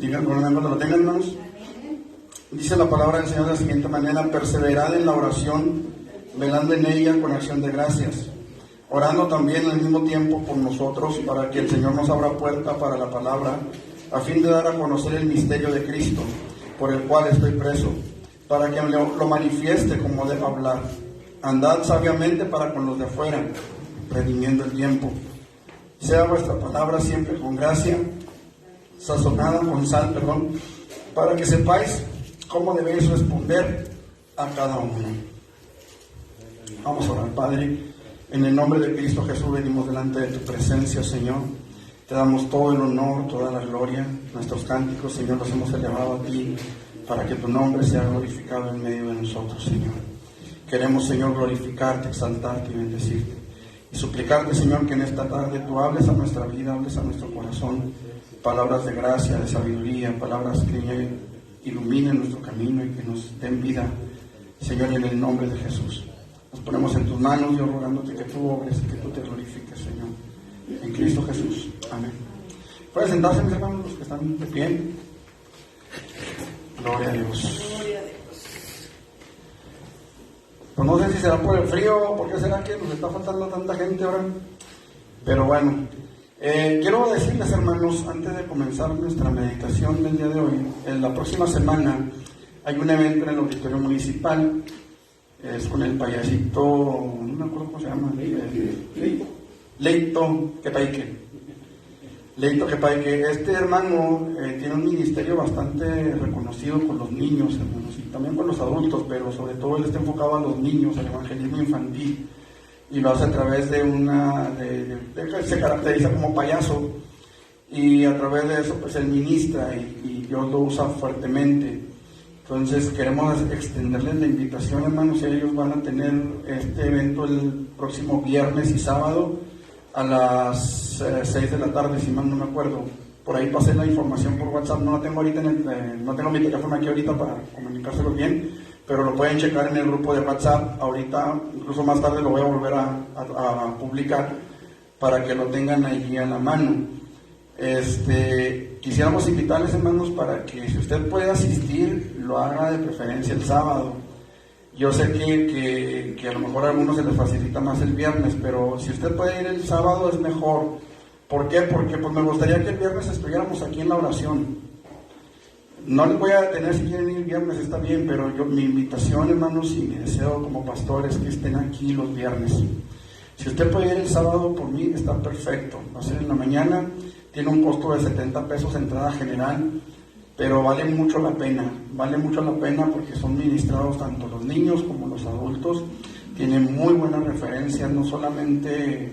Digan cuando lo tengan, hermanos. Dice la palabra del Señor de la siguiente manera: perseverad en la oración, velando en ella con acción de gracias, orando también al mismo tiempo por nosotros, para que el Señor nos abra puerta para la palabra, a fin de dar a conocer el misterio de Cristo, por el cual estoy preso, para que lo manifieste como debo hablar. Andad sabiamente para con los de afuera, redimiendo el tiempo. Sea vuestra palabra siempre con gracia, sazonada con sal, para que sepáis cómo debéis responder a cada uno. Vamos a orar. Padre, en el nombre de Cristo Jesús venimos delante de tu presencia, Señor. Te damos todo el honor, toda la gloria. Nuestros cánticos, Señor, los hemos elevado a ti para que tu nombre sea glorificado en medio de nosotros, Señor. Queremos, Señor, glorificarte, exaltarte y bendecirte. Y suplicarte, Señor, que en esta tarde tú hables a nuestra vida, hables a nuestro corazón, palabras de gracia, de sabiduría, palabras que iluminen nuestro camino y que nos den vida, Señor, en el nombre de Jesús. Nos ponemos en tus manos, Dios, rogándote que tú obres y que tú te glorifiques, Señor. En Cristo Jesús. Amén. ¿Pueden sentarse, mis hermanos, los que están de pie? Gloria a Dios. Pues no sé si será por el frío o por qué será que nos está faltando tanta gente ahora. Pero bueno, quiero decirles, hermanos, antes de comenzar nuestra meditación del día de hoy, en la próxima semana hay un evento en el auditorio municipal. Es con el payasito, no me acuerdo cómo se llama, Leito Quepaique. Este hermano tiene un ministerio bastante reconocido con los niños, hermanos, y también con los adultos, pero sobre todo él está enfocado a los niños, al evangelismo infantil, y lo hace a través de se caracteriza como payaso, y a través de eso pues él ministra y Dios lo usa fuertemente. Entonces queremos extenderles la invitación, hermanos, y ellos van a tener este evento el próximo viernes y sábado a las 6 de la tarde, si mal no me acuerdo. Por ahí pasé la información por WhatsApp, no la tengo ahorita no tengo mi teléfono aquí ahorita para comunicárselo bien, pero lo pueden checar en el grupo de WhatsApp. Ahorita, incluso más tarde, lo voy a volver a publicar para que lo tengan allí a la mano. Quisiéramos invitarles, hermanos, para que si usted puede asistir, lo haga de preferencia el sábado. Yo sé que a lo mejor a algunos se les facilita más el viernes, pero si usted puede ir el sábado es mejor. ¿Por qué? Porque pues me gustaría que el viernes estuviéramos aquí en la oración. No les voy a detener si quieren ir el viernes, está bien, pero mi invitación, hermanos, y mi deseo como pastor es que estén aquí los viernes. Si usted puede ir el sábado, por mí está perfecto. Va a ser en la mañana, tiene un costo de 70 pesos entrada general, pero vale mucho la pena porque son ministrados tanto los niños como los adultos. Tienen muy buenas referencias, no solamente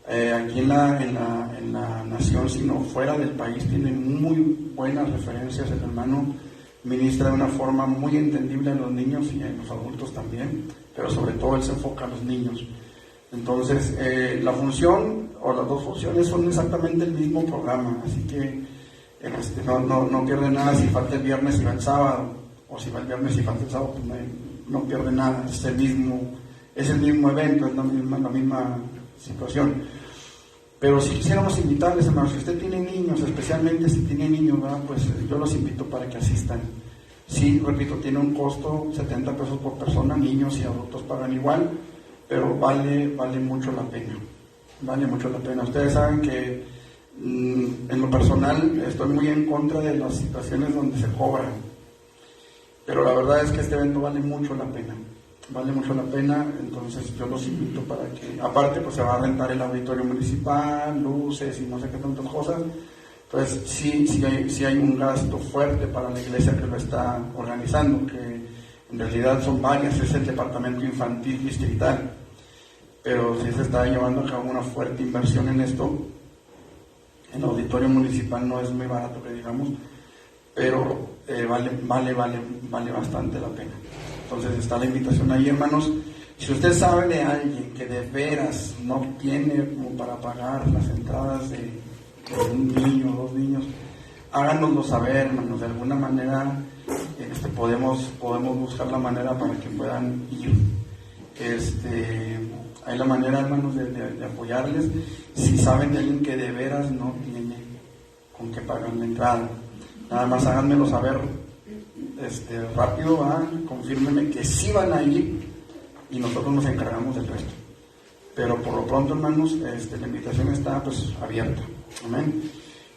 aquí en la nación, sino fuera del país. Tienen muy buenas referencias. El hermano ministra de una forma muy entendible a los niños y a los adultos también, pero sobre todo él se enfoca a los niños. Entonces, la función o las dos funciones son exactamente el mismo programa, así que no pierde nada si falta el viernes y va el sábado, o si va el viernes y falta el sábado, pues no pierde nada, es el mismo evento, es la misma situación. Pero si quisiéramos invitarles, hermanos, si usted tiene niños, especialmente si tiene niños, ¿verdad? Pues yo los invito para que asistan. Sí, repito, tiene un costo 70 pesos por persona, niños y adultos pagan igual, pero vale mucho la pena. Vale mucho la pena. Ustedes saben que en lo personal estoy muy en contra de las situaciones donde se cobran, pero la verdad es que este evento vale mucho la pena. Entonces yo los invito para que, aparte pues se va a rentar el auditorio municipal, luces y no sé qué tantas cosas. Entonces sí hay un gasto fuerte para la iglesia que lo está organizando, que en realidad son varias, es el departamento infantil distrital, pero sí se está llevando a cabo una fuerte inversión en esto. El auditorio municipal no es muy barato, que digamos, pero vale bastante la pena. Entonces está la invitación ahí, hermanos. Si usted sabe de alguien que de veras no tiene como para pagar las entradas de un niño o dos niños, háganoslo saber, hermanos. De alguna manera podemos buscar la manera para que puedan ir. Hay la manera, hermanos, de apoyarles. Si saben de alguien que de veras no tiene con qué pagar la entrada, Nada más háganmelo saber rápido, confírmenme que sí van a ir y nosotros nos encargamos del resto. Pero por lo pronto, hermanos, la invitación está pues abierta. Amén.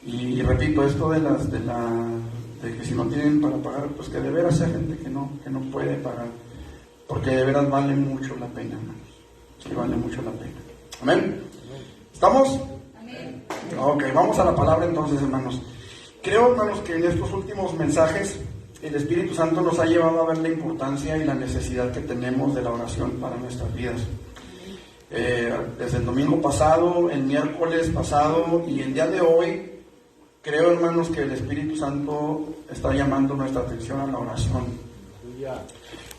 Y repito, esto de que si no tienen para pagar, pues que de veras hay gente que no puede pagar, porque de veras vale mucho la pena, hermanos. Sí, vale mucho la pena. Amén. ¿Estamos? Amén. Ok, vamos a la palabra entonces, hermanos. Creo, hermanos, que en estos últimos mensajes el Espíritu Santo nos ha llevado a ver la importancia y la necesidad que tenemos de la oración para nuestras vidas. Desde el domingo pasado, el miércoles pasado y el día de hoy, creo, hermanos, que el Espíritu Santo está llamando nuestra atención a la oración.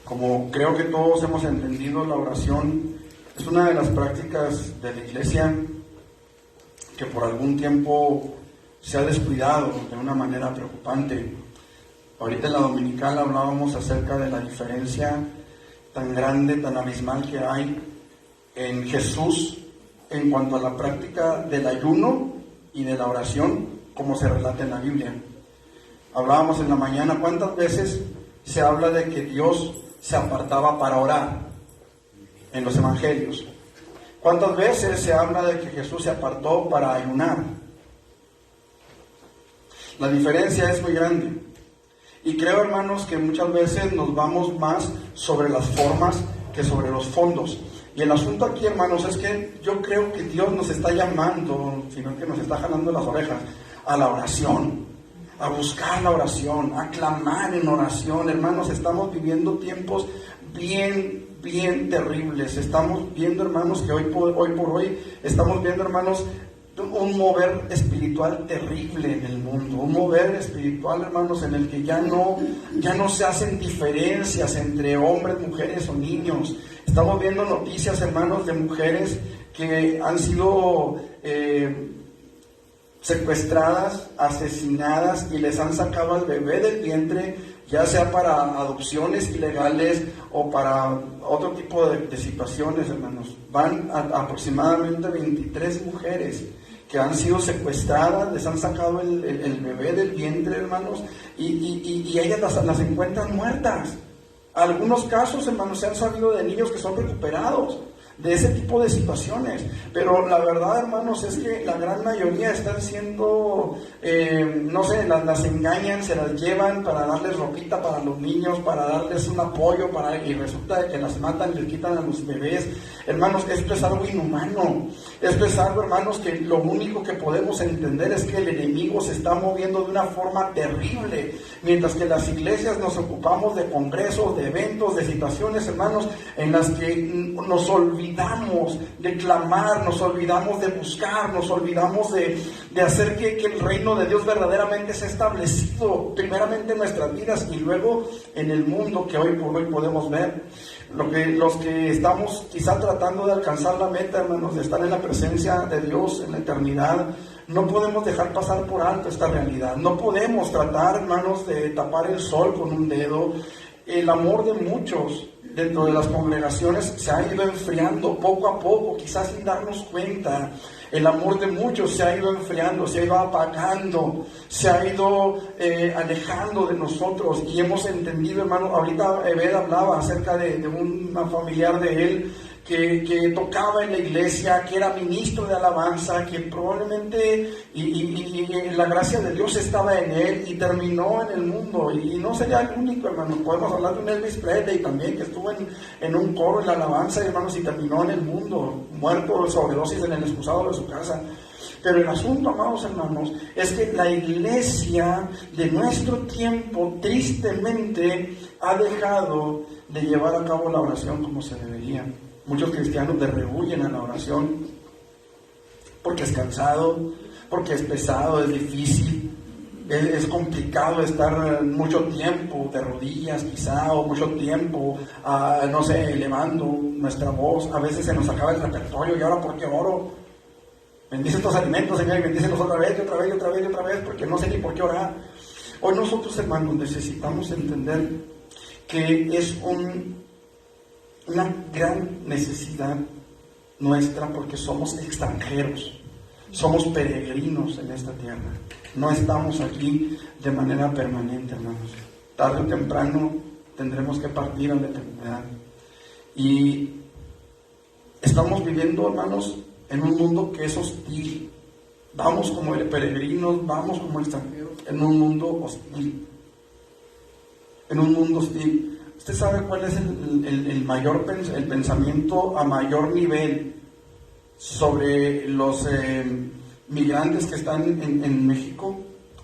Como creo que todos hemos entendido, la oración es una de las prácticas de la iglesia que por algún tiempo se ha descuidado de una manera preocupante. Ahorita en la dominical hablábamos acerca de la diferencia tan grande, tan abismal que hay en Jesús en cuanto a la práctica del ayuno y de la oración, como se relata en la Biblia. Hablábamos en la mañana, ¿cuántas veces se habla de que Dios se apartaba para orar en los evangelios? ¿Cuántas veces se habla de que Jesús se apartó para ayunar? La diferencia es muy grande. Y creo, hermanos, que muchas veces nos vamos más sobre las formas que sobre los fondos. Y el asunto aquí, hermanos, es que yo creo que Dios nos está llamando, sino que nos está jalando las orejas, a la oración, a buscar la oración, a clamar en oración. Hermanos, estamos viviendo tiempos bien terribles. Estamos viendo, hermanos, que hoy por hoy estamos viendo, hermanos, un mover espiritual terrible en el mundo, un mover espiritual, hermanos, en el que ya no se hacen diferencias entre hombres, mujeres o niños. Estamos viendo noticias, hermanos, de mujeres que han sido secuestradas, asesinadas y les han sacado al bebé del vientre, ya sea para adopciones ilegales o para otro tipo de situaciones, hermanos. Van a aproximadamente 23 mujeres que han sido secuestradas, les han sacado el bebé del vientre, hermanos, y ellas las encuentran muertas. Algunos casos, hermanos, se han sabido de niños que son recuperados de ese tipo de situaciones, pero la verdad, hermanos, es que la gran mayoría están siendo, las engañan, se las llevan para darles ropita para los niños, para darles un apoyo, y resulta que las matan, les quitan a los bebés. Hermanos, esto es algo inhumano, esto es algo, hermanos, que lo único que podemos entender es que el enemigo se está moviendo de una forma terrible, mientras que las iglesias nos ocupamos de congresos, de eventos, de situaciones, hermanos, en las que nos olvidamos de clamar, nos olvidamos de buscar, nos olvidamos de hacer que el reino de Dios verdaderamente sea establecido, primeramente en nuestras vidas y luego en el mundo que hoy por hoy podemos ver. Los que estamos quizá tratando de alcanzar la meta, hermanos, de estar en la presencia de Dios en la eternidad, no podemos dejar pasar por alto esta realidad. No podemos tratar, hermanos, de tapar el sol con un dedo. El amor de muchos dentro de las congregaciones se ha ido enfriando poco a poco, quizás sin darnos cuenta. El amor de muchos se ha ido enfriando, se ha ido apagando, se ha ido alejando de nosotros, y hemos entendido, hermano. Ahorita Ebed hablaba acerca de una familiar de él que tocaba en la iglesia, que era ministro de alabanza, que probablemente y la gracia de Dios estaba en él y terminó en el mundo. Y no sería el único, hermano. Podemos hablar de un Elvis Presley también, que estuvo en un coro en la alabanza, hermanos, y terminó en el mundo, muerto de sobredosis en el excusado de su casa. Pero el asunto, amados hermanos, es que la iglesia de nuestro tiempo tristemente ha dejado de llevar a cabo la oración como se debería. Muchos cristianos derrehuyen a la oración porque es cansado, porque es pesado, es difícil, es complicado estar mucho tiempo de rodillas quizá, o mucho tiempo, elevando nuestra voz. A veces se nos acaba el repertorio, y ahora ¿por qué oro? Bendice estos alimentos, Señor, y bendícelos otra vez, porque no sé ni por qué orar. Hoy nosotros, hermanos, necesitamos entender que es una gran necesidad nuestra, porque somos extranjeros, somos peregrinos en esta tierra. No estamos aquí de manera permanente, hermanos. Tarde o temprano tendremos que partir a la eternidad. Y estamos viviendo, hermanos, en un mundo que es hostil. Vamos como peregrinos, vamos como extranjeros, en un mundo hostil. En un mundo hostil. ¿Usted sabe cuál es el pensamiento a mayor nivel sobre los migrantes que están en México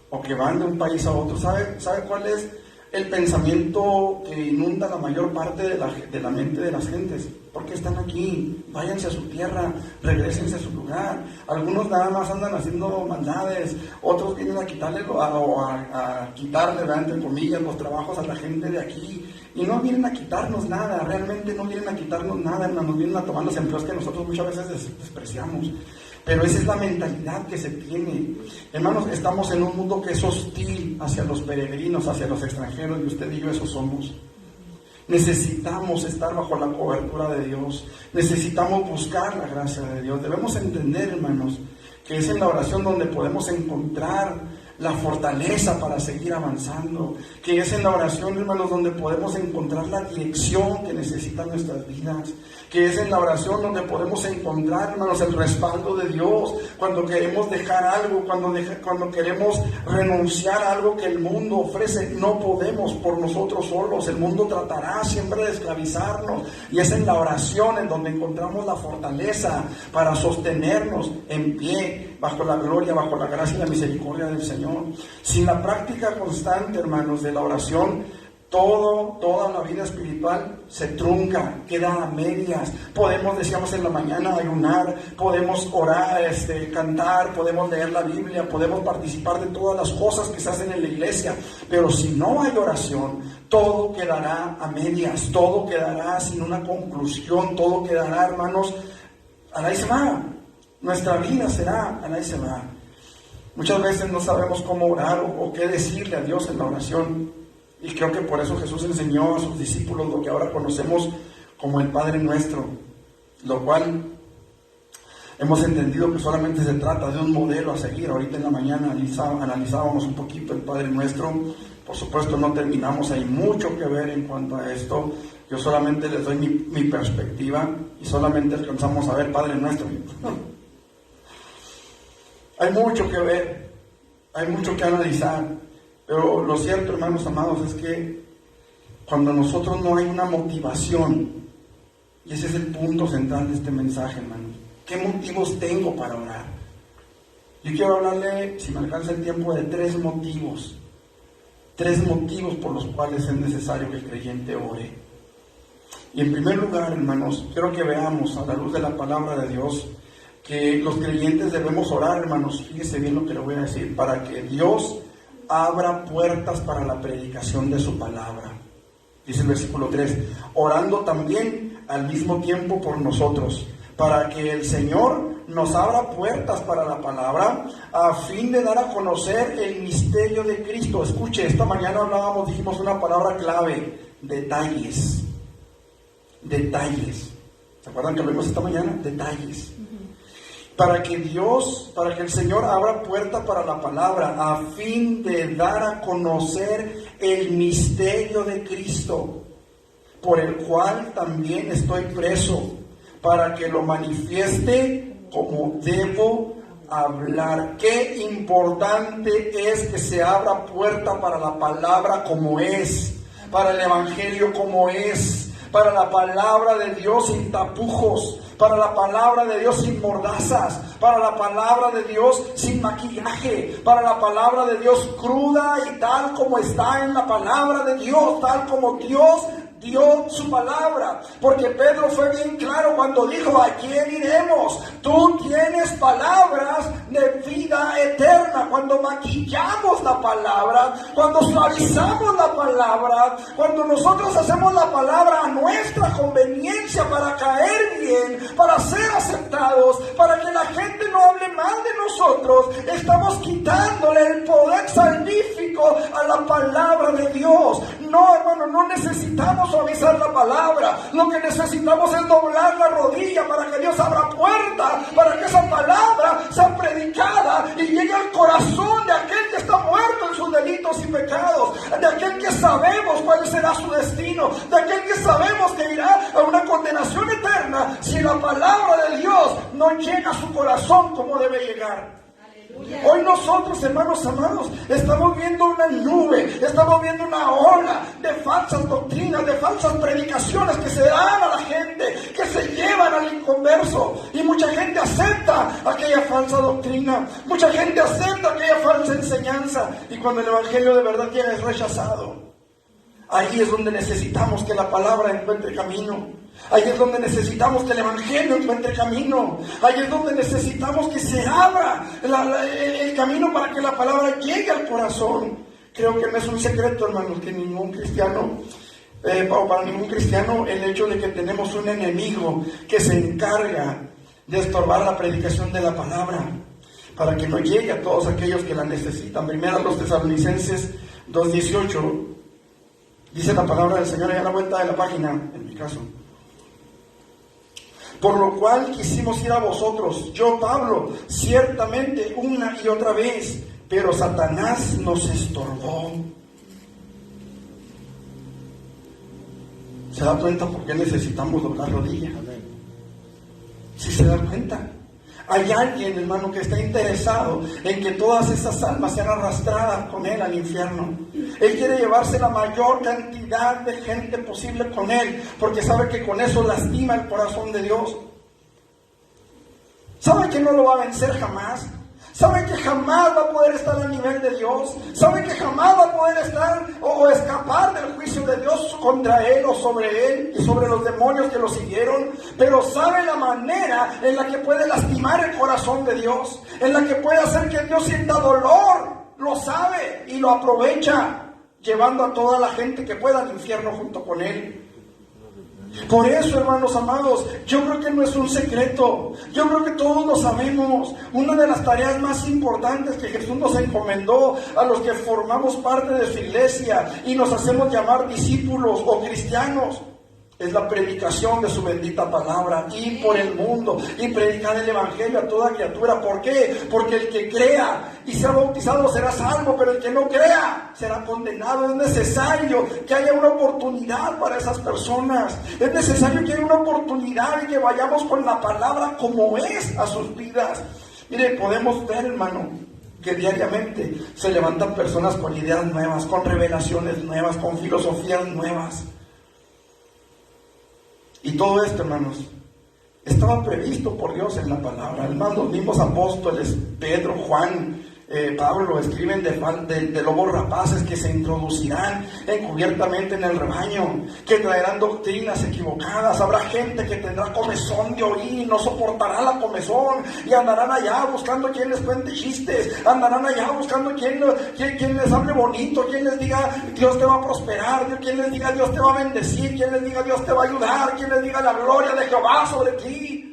o que van de un país a otro? ¿Sabe cuál es el pensamiento que inunda la mayor parte de la mente de las gentes? ¿Por qué están aquí? Váyanse a su tierra, regrésense a su lugar. Algunos nada más andan haciendo maldades, otros vienen a quitarle a quitarle, entre comillas, los trabajos a la gente de aquí. Y no vienen a quitarnos nada, realmente no vienen a quitarnos nada, hermanos, vienen a tomar los empleos que nosotros muchas veces despreciamos. Pero esa es la mentalidad que se tiene. Hermanos, estamos en un mundo que es hostil hacia los peregrinos, hacia los extranjeros, y usted y yo eso somos. Necesitamos estar bajo la cobertura de Dios. Necesitamos buscar la gracia de Dios. Debemos entender, hermanos, que es en la oración donde podemos encontrar la fortaleza para seguir avanzando, que es en la oración, hermanos, donde podemos encontrar la dirección que necesitan nuestras vidas, que es en la oración donde podemos encontrar, hermanos, el respaldo de Dios, cuando queremos dejar algo, cuando queremos renunciar a algo que el mundo ofrece. No podemos por nosotros solos, el mundo tratará siempre de esclavizarnos, y es en la oración en donde encontramos la fortaleza para sostenernos en pie, bajo la gloria, bajo la gracia y la misericordia del Señor. Sin la práctica constante, hermanos, de la oración, toda la vida espiritual se trunca, queda a medias. Podemos, decíamos en la mañana, ayunar, podemos orar, cantar, podemos leer la Biblia, podemos participar de todas las cosas que se hacen en la iglesia, pero si no hay oración, todo quedará a medias, todo quedará sin una conclusión, todo quedará, hermanos, a la se va. Nuestra vida será a la se va. Muchas veces no sabemos cómo orar o qué decirle a Dios en la oración. Y creo que por eso Jesús enseñó a sus discípulos lo que ahora conocemos como el Padre Nuestro, lo cual hemos entendido que solamente se trata de un modelo a seguir. Ahorita en la mañana analizábamos un poquito el Padre Nuestro. Por supuesto no terminamos, hay mucho que ver en cuanto a esto. Yo solamente les doy mi perspectiva y solamente alcanzamos a ver Padre Nuestro. Hay mucho que ver, hay mucho que analizar, pero lo cierto, hermanos amados, es que cuando nosotros no hay una motivación, y ese es el punto central de este mensaje, hermanos, ¿qué motivos tengo para orar? Yo quiero hablarle, si me alcanza el tiempo, de tres motivos por los cuales es necesario que el creyente ore. Y en primer lugar, hermanos, quiero que veamos a la luz de la palabra de Dios que los creyentes debemos orar, hermanos. Fíjese bien lo que le voy a decir, para que Dios abra puertas para la predicación de su palabra. Dice el versículo 3, orando también al mismo tiempo por nosotros, para que el Señor nos abra puertas para la palabra, a fin de dar a conocer el misterio de Cristo. Escuche, esta mañana dijimos una palabra clave: detalles. ¿Se acuerdan que lo vimos esta mañana? Detalles. Para que el Señor abra puerta para la palabra, a fin de dar a conocer el misterio de Cristo, por el cual también estoy preso, para que lo manifieste como debo hablar. Qué importante es que se abra puerta para la palabra como es, para el evangelio como es, para la palabra de Dios sin tapujos, para la palabra de Dios sin mordazas, para la palabra de Dios sin maquillaje, para la palabra de Dios cruda y tal como está en la palabra de Dios, tal como Dios dio su palabra. Porque Pedro fue bien claro cuando dijo: ¿a quién iremos? Tú tienes palabras de vida eterna. Cuando maquillamos la palabra, cuando suavizamos la palabra, cuando nosotros hacemos la palabra a nuestra conveniencia para caer bien, para ser aceptados, para que la gente no hable mal de nosotros, estamos quitándole el poder salvífico a la palabra de Dios. No, hermano, no necesitamos suavizar la palabra. Lo que necesitamos es doblar la rodilla para que Dios abra puerta, para que esa palabra sea predicada y llegue al corazón de aquel que está muerto en sus delitos y pecados, de aquel que sabemos cuál será su destino, de aquel que sabemos que irá a una condenación eterna si la palabra de Dios no llega a su corazón como debe llegar. Hoy nosotros, hermanos amados, estamos viendo una nube, estamos viendo una ola de falsas doctrinas, de falsas predicaciones que se dan a la gente, que se llevan al inconverso, y mucha gente acepta aquella falsa doctrina, mucha gente acepta aquella falsa enseñanza, y cuando el evangelio de verdad llega es rechazado. Ahí es donde necesitamos que la palabra encuentre camino. Ahí es donde necesitamos que el evangelio encuentre camino. Ahí es donde necesitamos que se abra el camino para que la palabra llegue al corazón. Creo que no es un secreto, hermanos, que ningún cristiano, para ningún cristiano, el hecho de que tenemos un enemigo que se encarga de estorbar la predicación de la palabra, para que no llegue a todos aquellos que la necesitan. Primero los Tesalonicenses 2:18. Dice la palabra del Señor allá a la vuelta de la página, en mi caso. Por lo cual quisimos ir a vosotros, yo Pablo, ciertamente una y otra vez, pero Satanás nos estorbó. ¿Se da cuenta por qué necesitamos doblar rodillas? ¿Sí se da cuenta? Hay alguien, hermano, que está interesado en que todas esas almas sean arrastradas con él al infierno. Él quiere llevarse la mayor cantidad de gente posible con él, porque sabe que con eso lastima el corazón de Dios. ¿Sabe que no lo va a vencer jamás? ¿Sabe que jamás va a poder estar al nivel de Dios? ¿Sabe que jamás va a poder estar o escapar del juicio de Dios contra él o sobre él y sobre los demonios que lo siguieron? Pero sabe la manera en la que puede lastimar el corazón de Dios, en la que puede hacer que Dios sienta dolor. Lo sabe y lo aprovecha, llevando a toda la gente que pueda al infierno junto con él. Por eso, hermanos amados, yo creo que no es un secreto, yo creo que todos lo sabemos. Una de las tareas más importantes que Jesús nos encomendó a los que formamos parte de su iglesia y nos hacemos llamar discípulos o cristianos es la predicación de su bendita palabra, ir por el mundo y predicar el evangelio a toda criatura. ¿Por qué? Porque el que crea y sea bautizado será salvo, pero el que no crea será condenado. Es necesario que haya una oportunidad para esas personas, es necesario que haya una oportunidad y que vayamos con la palabra como es a sus vidas. Mire, podemos ver, hermano, que diariamente se levantan personas con ideas nuevas, con revelaciones nuevas, con filosofías nuevas. Y todo esto, hermanos, estaba previsto por Dios en la palabra. Además, los mismos apóstoles, Pedro, Juan, Pablo, escriben de lobos rapaces que se introducirán encubiertamente en el rebaño, que traerán doctrinas equivocadas. Habrá gente que tendrá comezón de oír y no soportará la comezón, y andarán allá buscando quien les cuente chistes, andarán allá buscando quien les hable bonito, quien les diga Dios te va a prosperar, quien les diga Dios te va a bendecir, quien les diga Dios te va a ayudar, quien les diga la gloria de Jehová sobre ti.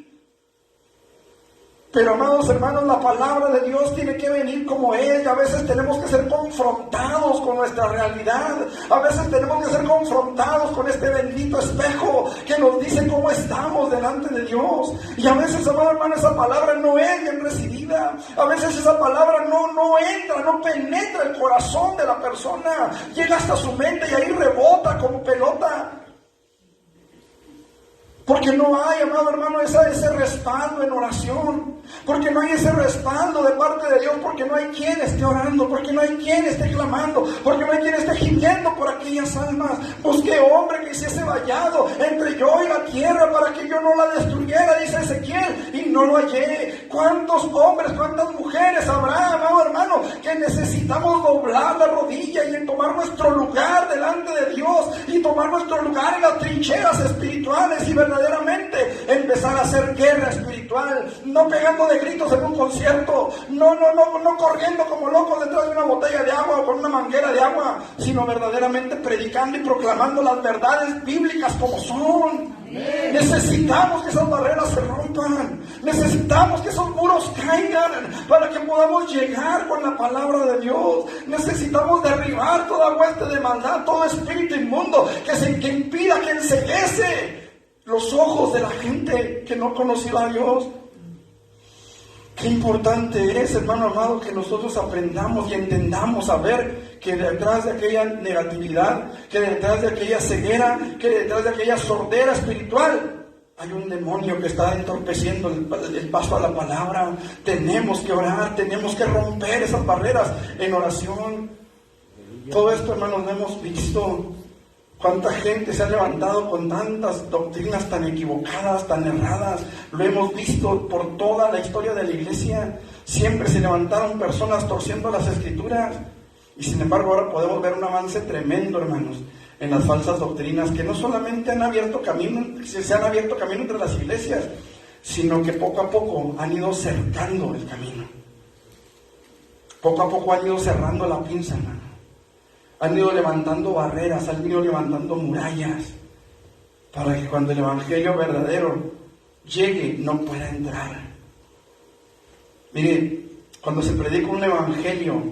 Pero, amados hermanos, la palabra de Dios tiene que venir como es. Y a veces tenemos que ser confrontados con nuestra realidad. A veces tenemos que ser confrontados con este bendito espejo que nos dice cómo estamos delante de Dios. Y a veces, amado hermano, esa palabra no es bien recibida. A veces esa palabra no entra, no penetra el corazón de la persona. Llega hasta su mente y ahí rebota como pelota. Porque no hay, amado hermano, ese respaldo en oración. Porque no hay ese respaldo de parte de Dios. Porque no hay quien esté orando. Porque no hay quien esté clamando. Porque no hay quien esté gimiendo por aquellas almas. Busqué hombre que hiciese vallado entre yo y la tierra para que yo no la destruyera, dice Ezequiel, y no lo hallé. ¿Cuántos hombres, cuántas mujeres habrá, amado hermano, que necesitamos doblar la rodilla y tomar nuestro lugar delante de Dios y tomar nuestro lugar en las trincheras espirituales y verdaderamente empezar a hacer guerra espiritual, no pegando de gritos en un concierto, no corriendo como locos detrás de una botella botella de agua o con una manguera de agua, sino verdaderamente predicando y proclamando las verdades bíblicas como son. Necesitamos que esas barreras se rompan. Necesitamos que esos muros caigan para que podamos llegar con la palabra de Dios. Necesitamos derribar toda hueste de maldad, todo espíritu inmundo que impida, que enceguece los ojos de la gente que no ha conocido a Dios. Qué importante es, hermano amado, que nosotros aprendamos y entendamos a ver que detrás de aquella negatividad, que detrás de aquella ceguera, que detrás de aquella sordera espiritual, hay un demonio que está entorpeciendo el paso a la palabra. Tenemos que orar, tenemos que romper esas barreras en oración. Todo esto, hermanos, lo hemos visto. Cuánta gente se ha levantado con tantas doctrinas tan equivocadas, tan erradas. Lo hemos visto por toda la historia de la iglesia. Siempre se levantaron personas torciendo las escrituras. Y sin embargo ahora podemos ver un avance tremendo, hermanos, en las falsas doctrinas, que no solamente han abierto camino, se han abierto camino entre las iglesias, sino que poco a poco han ido cercando el camino. Poco a poco han ido cerrando la pinza, hermano. Han ido levantando barreras, han ido levantando murallas, para que cuando el evangelio verdadero llegue no pueda entrar. Mire, cuando se predica un evangelio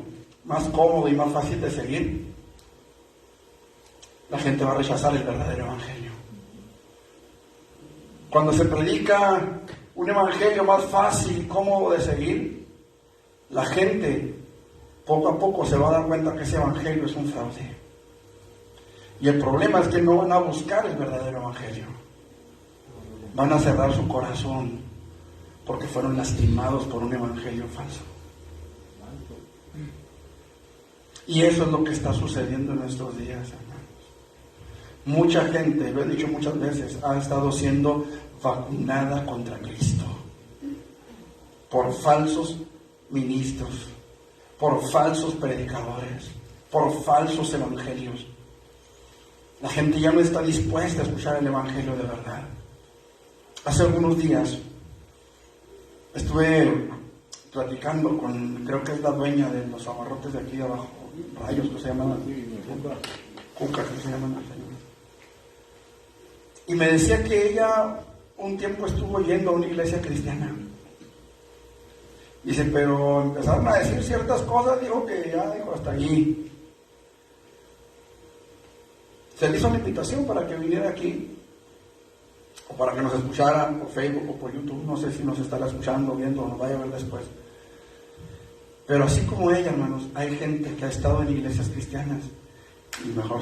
más cómodo y más fácil de seguir, la gente va a rechazar el verdadero evangelio. Cuando se predica un evangelio más fácil y cómodo de seguir, la gente poco a poco se va a dar cuenta que ese evangelio es un fraude. Y el problema es que no van a buscar el verdadero evangelio. Van a cerrar su corazón porque fueron lastimados por un evangelio falso. Y eso es lo que está sucediendo en nuestros días, hermanos. Mucha gente, lo he dicho muchas veces, ha estado siendo vacunada contra Cristo por falsos ministros, por falsos predicadores, por falsos evangelios. La gente ya no está dispuesta a escuchar el evangelio de verdad. Hace algunos días estuve platicando con, creo que es la dueña de los abarrotes de aquí de abajo, Rayos, que se llaman Cuca, que se llaman las señoras. Y me decía que ella un tiempo estuvo yendo a una iglesia cristiana. Dice, pero empezaron a decir ciertas cosas, dijo que ya, dijo, hasta allí. Se le hizo una invitación para que viniera aquí, o para que nos escuchara por Facebook o por YouTube, no sé si nos estará escuchando, viendo, o nos vaya a ver después. Pero así como ella, hermanos, hay gente que ha estado en iglesias cristianas, y mejor,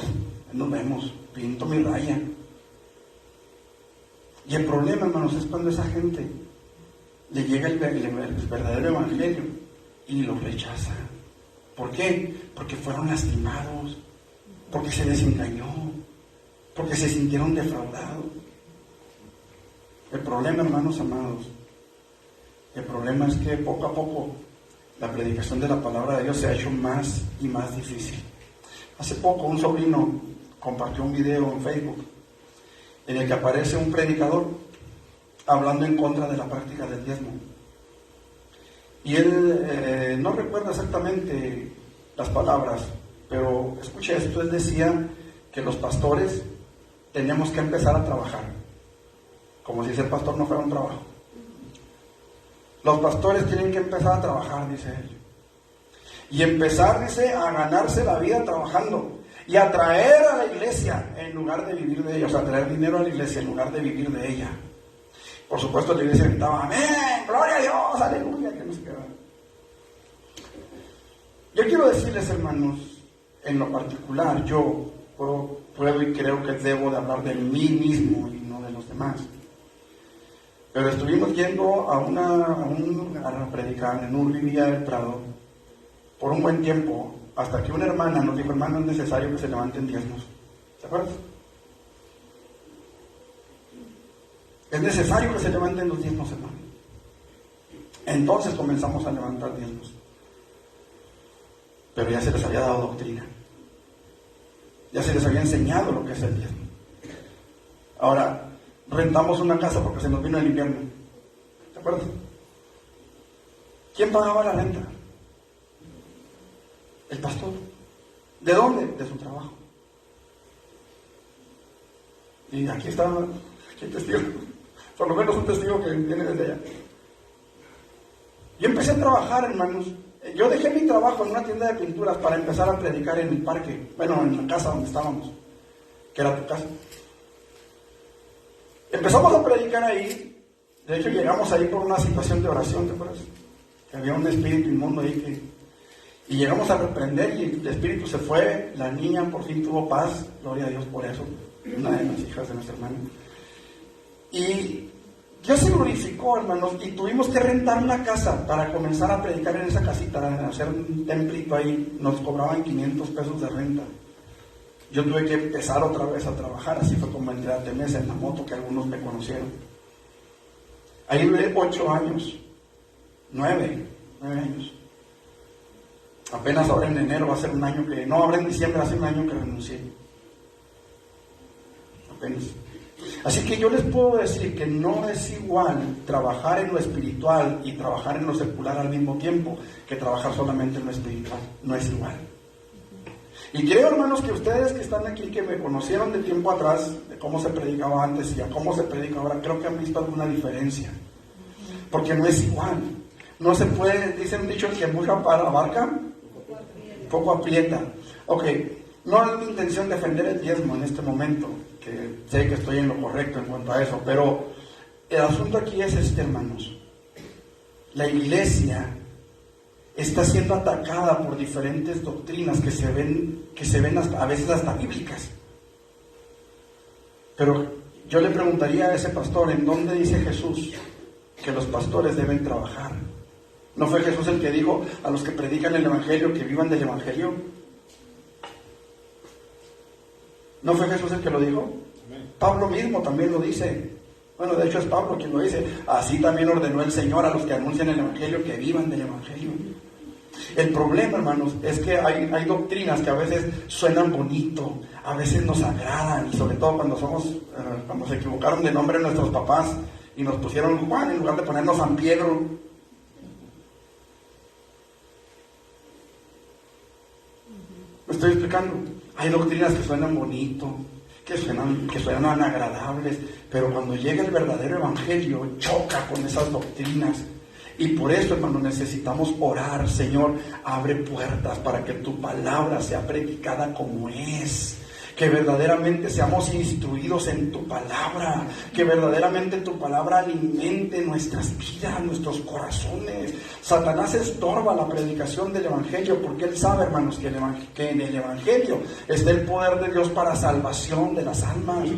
nos vemos, pinto mi raya. Y el problema, hermanos, es cuando esa gente le llega el verdadero evangelio y lo rechaza. ¿Por qué? Porque fueron lastimados, porque se les engañó, porque se sintieron defraudados. El problema, hermanos amados, el problema es que poco a poco la predicación de la palabra de Dios se ha hecho más y más difícil. Hace poco un sobrino compartió un video en Facebook en el que aparece un predicador hablando en contra de la práctica del diezmo. Y él no recuerda exactamente las palabras, pero escuche esto, él decía que los pastores tenemos que empezar a trabajar, como si ser pastor no fuera un trabajo. Los pastores tienen que empezar a trabajar, dice él. Y empezar, dice, a ganarse la vida trabajando. Y a traer a la iglesia en lugar de vivir de ella. O sea, traer dinero a la iglesia en lugar de vivir de ella. Por supuesto, la iglesia gritaba, amén, gloria a Dios, aleluya, que no se queda. Yo quiero decirles, hermanos, en lo particular, yo puedo y creo que debo de hablar de mí mismo y no de los demás. Pero estuvimos yendo a predicar en un Villa del Prado por un buen tiempo, hasta que una hermana nos dijo, hermano, es necesario que se levanten diezmos. ¿Se acuerdan? Es necesario que se levanten los diezmos, hermano. Entonces comenzamos a levantar diezmos. Pero ya se les había dado doctrina. Ya se les había enseñado lo que es el diezmo. Ahora, rentamos una casa porque se nos vino el invierno. ¿Te acuerdas? ¿Quién pagaba la renta? El pastor. ¿De dónde? De su trabajo. Y aquí está el testigo, por lo menos un testigo que viene desde allá. Yo empecé a trabajar, hermanos. Yo dejé mi trabajo en una tienda de pinturas para empezar a predicar en el parque, bueno, en la casa donde estábamos, que era tu casa. Empezamos a predicar ahí. De hecho, llegamos ahí por una situación de oración, ¿te acuerdas? Que había un espíritu inmundo ahí y llegamos a reprender y el espíritu se fue. La niña por fin tuvo paz, gloria a Dios por eso, una de las hijas de nuestra hermana. Y Dios se glorificó, hermanos, y tuvimos que rentar una casa para comenzar a predicar en esa casita, hacer un templito ahí. Nos cobraban 500 pesos de renta. Yo tuve que empezar otra vez a trabajar, así fue como entré a Temesa en la moto, que algunos me conocieron. Ahí duré 8 años, 9 años. Apenas ahora en enero va a ser un año que, no, ahora en diciembre hace un año que renuncié. Apenas. Así que yo les puedo decir que no es igual trabajar en lo espiritual y trabajar en lo secular al mismo tiempo que trabajar solamente en lo espiritual. No es igual. Y creo, hermanos, que ustedes que están aquí, que me conocieron de tiempo atrás, de cómo se predicaba antes y a cómo se predica ahora, creo que han visto alguna diferencia. Porque no es igual. No se puede, dicen dicho, el que mucha para abarca, poco aprieta. Ok, no es mi intención defender el diezmo en este momento, que sé que estoy en lo correcto en cuanto a eso, pero el asunto aquí es hermanos. La iglesia está siendo atacada por diferentes doctrinas que se ven hasta, a veces hasta bíblicas. Pero yo le preguntaría a ese pastor, ¿en dónde dice Jesús que los pastores deben trabajar? ¿No fue Jesús el que dijo a los que predican el evangelio que vivan del evangelio? ¿No fue Jesús el que lo dijo? Pablo mismo también lo dice. Bueno, de hecho es Pablo quien lo dice. Así también ordenó el Señor a los que anuncian el evangelio que vivan del evangelio. El problema, hermanos, es que hay doctrinas que a veces suenan bonito, a veces nos agradan, y sobre todo cuando se equivocaron de nombre nuestros papás y nos pusieron Juan en lugar de ponernos San Pedro. ¿Me estoy explicando? Hay doctrinas que suenan bonito, que suenan agradables, pero cuando llega el verdadero evangelio choca con esas doctrinas. Y por eso, hermano, necesitamos orar. Señor, abre puertas para que tu palabra sea predicada como es. Que verdaderamente seamos instruidos en tu palabra, que verdaderamente tu palabra alimente nuestras vidas, nuestros corazones. Satanás estorba la predicación del evangelio porque él sabe, hermanos, que en el evangelio está el poder de Dios para salvación de las almas.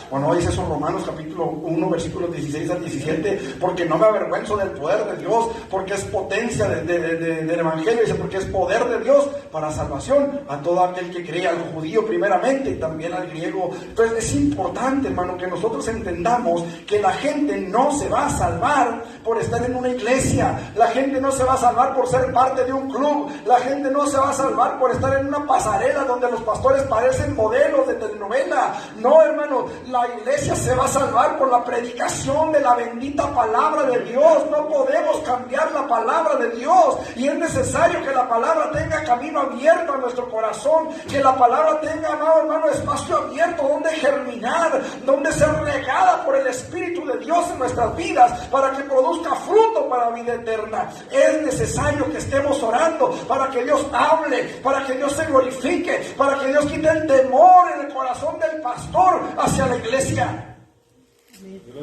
¿O no dice eso Romanos capítulo 1 versículos 16 al 17? Porque no me avergüenzo del poder de Dios, porque es potencia del evangelio. Dice, porque es poder de Dios para salvación a todo aquel que cree, al judío primeramente, también al griego. Entonces es importante, hermano, que nosotros entendamos que la gente no se va a salvar por estar en una iglesia, la gente no se va a salvar por ser parte de un club, la gente no se va a salvar por estar en una pasarela donde los pastores parecen modelos de telenovela. No, hermano, la iglesia se va a salvar por la predicación de la bendita palabra de Dios. No podemos cambiar la palabra de Dios, y es necesario que la palabra tenga camino abierto a nuestro corazón, que la palabra tenga, amado hermano, espacio abierto donde germinar, donde ser regada por el Espíritu de Dios en nuestras vidas para que produzca fruto para vida eterna. Es necesario que estemos orando para que Dios hable, para que Dios se glorifique, para que Dios quite el temor en el corazón del pastor hacia la iglesia.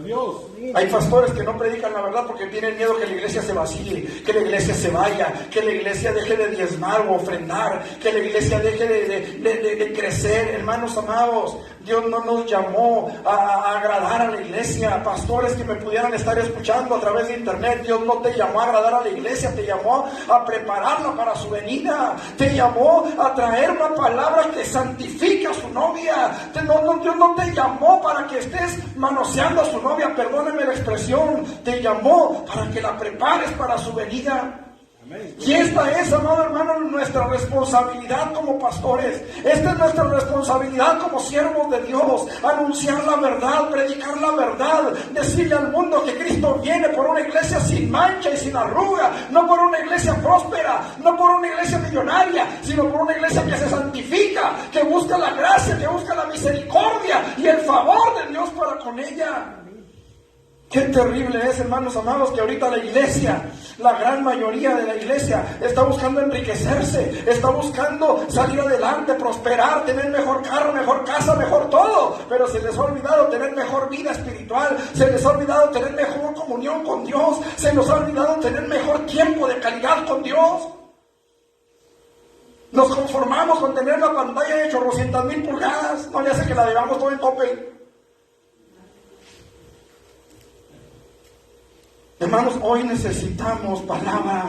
Dios. Hay pastores que no predican la verdad porque tienen miedo que la iglesia se vacíe, que la iglesia se vaya, que la iglesia deje de diezmar o ofrendar, que la iglesia deje de crecer. Hermanos amados, Dios no nos llamó a agradar a la iglesia. Pastores que me pudieran estar escuchando a través de internet, Dios no te llamó a agradar a la iglesia, te llamó a prepararla para su venida, te llamó a traer una palabra que santifica a su novia. Dios no te llamó para que estés manoseando a su novia, perdóneme la expresión, te llamó para que la prepares para su venida. Y esta es, amado hermano, nuestra responsabilidad como pastores. Esta es nuestra responsabilidad como siervos de Dios. Anunciar la verdad, predicar la verdad, decirle al mundo que Cristo viene por una iglesia sin mancha y sin arruga, no por una iglesia próspera, no por una iglesia millonaria, sino por una iglesia que se santifica, que busca la gracia, que busca la misericordia y el favor de Dios para con ella. Qué terrible es, hermanos amados, que ahorita la iglesia, la gran mayoría de la iglesia, está buscando enriquecerse, está buscando salir adelante, prosperar, tener mejor carro, mejor casa, mejor todo. Pero se les ha olvidado tener mejor vida espiritual, se les ha olvidado tener mejor comunión con Dios, se les ha olvidado tener mejor tiempo de calidad con Dios. Nos conformamos con tener la pantalla de 800,000 pulgadas, no le hace que la llevamos todo en tope. Hermanos, hoy necesitamos palabra,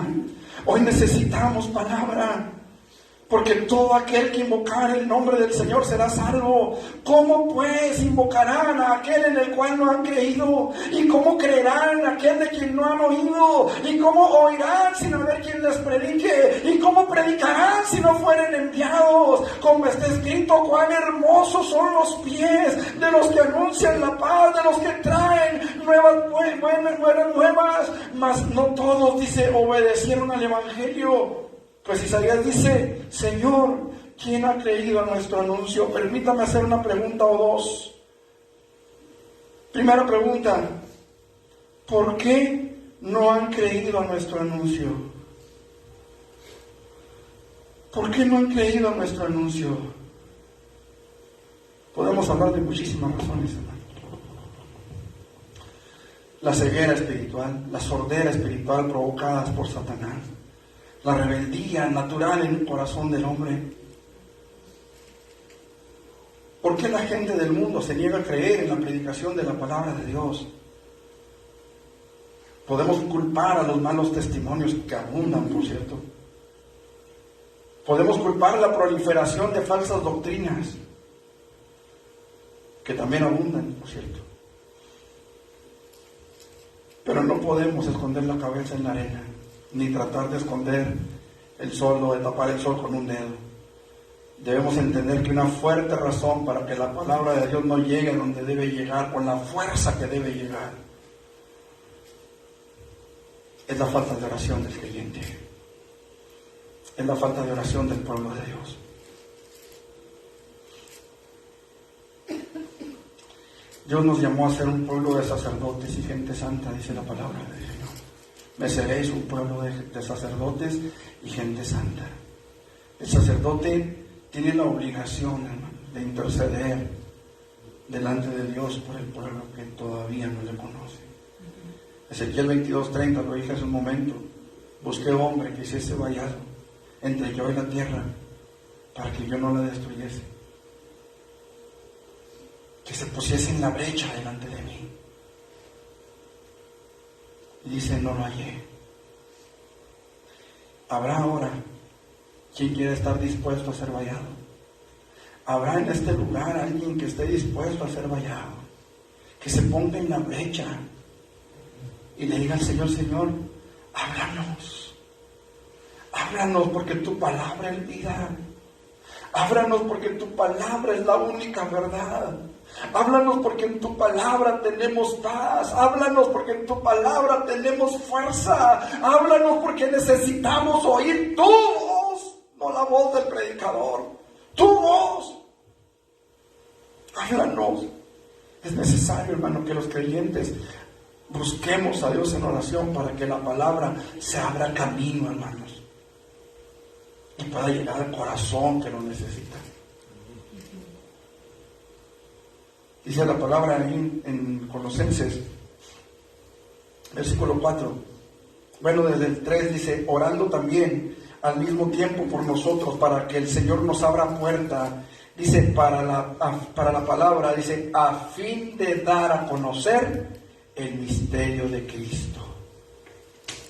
porque todo aquel que invocare el nombre del Señor será salvo. ¿Cómo pues invocarán a aquel en el cual no han creído? ¿Y cómo creerán en aquel de quien no han oído? ¿Y cómo oirán sin haber quien les predique? ¿Y cómo predicarán si no fueren enviados? Como está escrito, cuán hermosos son los pies de los que anuncian la paz, de los que traen buenas nuevas. Mas no todos, dice, obedecieron al Evangelio. Pues Isaías dice: Señor, ¿quién ha creído a nuestro anuncio? Permítame hacer una pregunta o dos. Primera pregunta: ¿por qué no han creído a nuestro anuncio? ¿Por qué no han creído a nuestro anuncio? Podemos hablar de muchísimas razones, hermano. La ceguera espiritual, la sordera espiritual provocadas por Satanás, la rebeldía natural en el corazón del hombre. ¿Por qué la gente del mundo se niega a creer en la predicación de la palabra de Dios? Podemos culpar a los malos testimonios que abundan, por cierto. Podemos culpar la proliferación de falsas doctrinas que también abundan, por cierto. Pero no podemos esconder la cabeza en la arena, ni tratar de esconder el sol o de tapar el sol con un dedo. Debemos entender que una fuerte razón para que la palabra de Dios no llegue a donde debe llegar, con la fuerza que debe llegar, es la falta de oración del creyente, es la falta de oración del pueblo de Dios. Dios nos llamó a ser un pueblo de sacerdotes y gente santa, dice la palabra de Dios. Me seréis un pueblo de sacerdotes y gente santa. El sacerdote tiene la obligación, hermano, de interceder delante de Dios por el pueblo que todavía no le conoce. Ezequiel 22:30, lo dije hace un momento: busqué hombre que hiciese vallado entre yo y la tierra, para que yo no la destruyese, que se pusiese en la brecha delante de mí. Y dice: no lo hallé. ¿Habrá ahora quien quiera estar dispuesto a ser vallado? ¿Habrá en este lugar alguien que esté dispuesto a ser vallado? Que se ponga en la brecha y le diga al Señor: Señor, háblanos porque tu palabra es vida. Háblanos porque tu palabra es la única verdad. Háblanos porque en tu palabra tenemos paz. Háblanos porque en tu palabra tenemos fuerza. Háblanos porque necesitamos oír tu voz, no la voz del predicador. Tu voz. Háblanos. Es necesario, hermano, que los creyentes busquemos a Dios en oración para que la palabra se abra camino, hermanos, y pueda llegar al corazón que lo necesita. Dice la palabra ahí en Colosenses, versículo 4. Bueno, desde el 3 dice: orando también al mismo tiempo por nosotros, para que el Señor nos abra puerta. Dice, para la palabra, dice, a fin de dar a conocer el misterio de Cristo.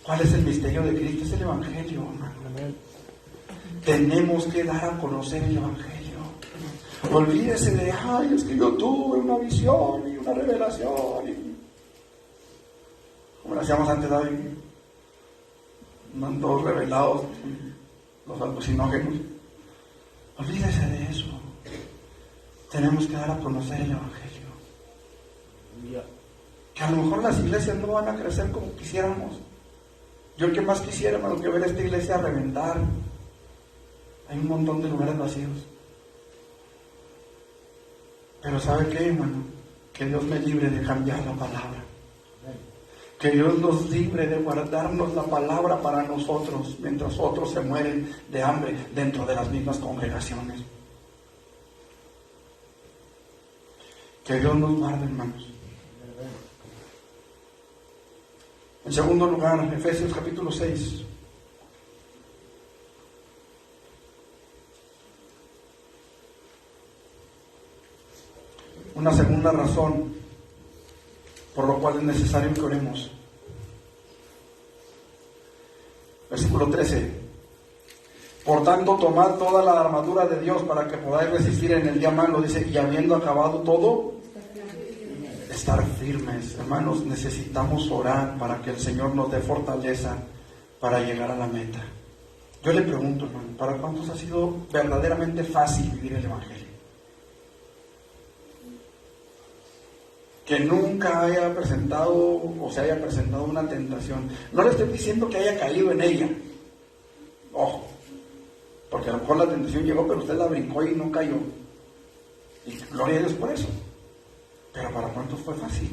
¿Cuál es el misterio de Cristo? Es el Evangelio, hermano. Tenemos que dar a conocer el Evangelio. Olvídese de: ay, es que yo tuve una visión y una revelación. Como lo hacíamos antes, David. andan todos revelados, los alucinógenos. Olvídese de eso. Tenemos que dar a conocer el Evangelio. Que a lo mejor las iglesias no van a crecer como quisiéramos. Yo que más quisiera, hermano, que ver esta iglesia reventar. Hay un montón de lugares vacíos. Pero ¿sabe qué, hermano? Que Dios me libre de cambiar la palabra. Que Dios nos libre de guardarnos la palabra para nosotros, mientras otros se mueren de hambre dentro de las mismas congregaciones. Que Dios nos guarde, hermanos. En segundo lugar, Efesios capítulo 6. Una segunda razón por lo cual es necesario que oremos. Versículo 13. Por tanto, tomad toda la armadura de Dios para que podáis resistir en el día malo, dice, y habiendo acabado todo, estar firmes. Hermanos, necesitamos orar para que el Señor nos dé fortaleza para llegar a la meta. Yo le pregunto, hermano, ¿para cuántos ha sido verdaderamente fácil vivir el Evangelio? Que nunca haya presentado o se haya presentado una tentación. No le estoy diciendo que haya caído en ella. Ojo, porque a lo mejor la tentación llegó, pero usted la brincó y no cayó. Y gloria a Dios por eso. Pero ¿para cuántos fue fácil?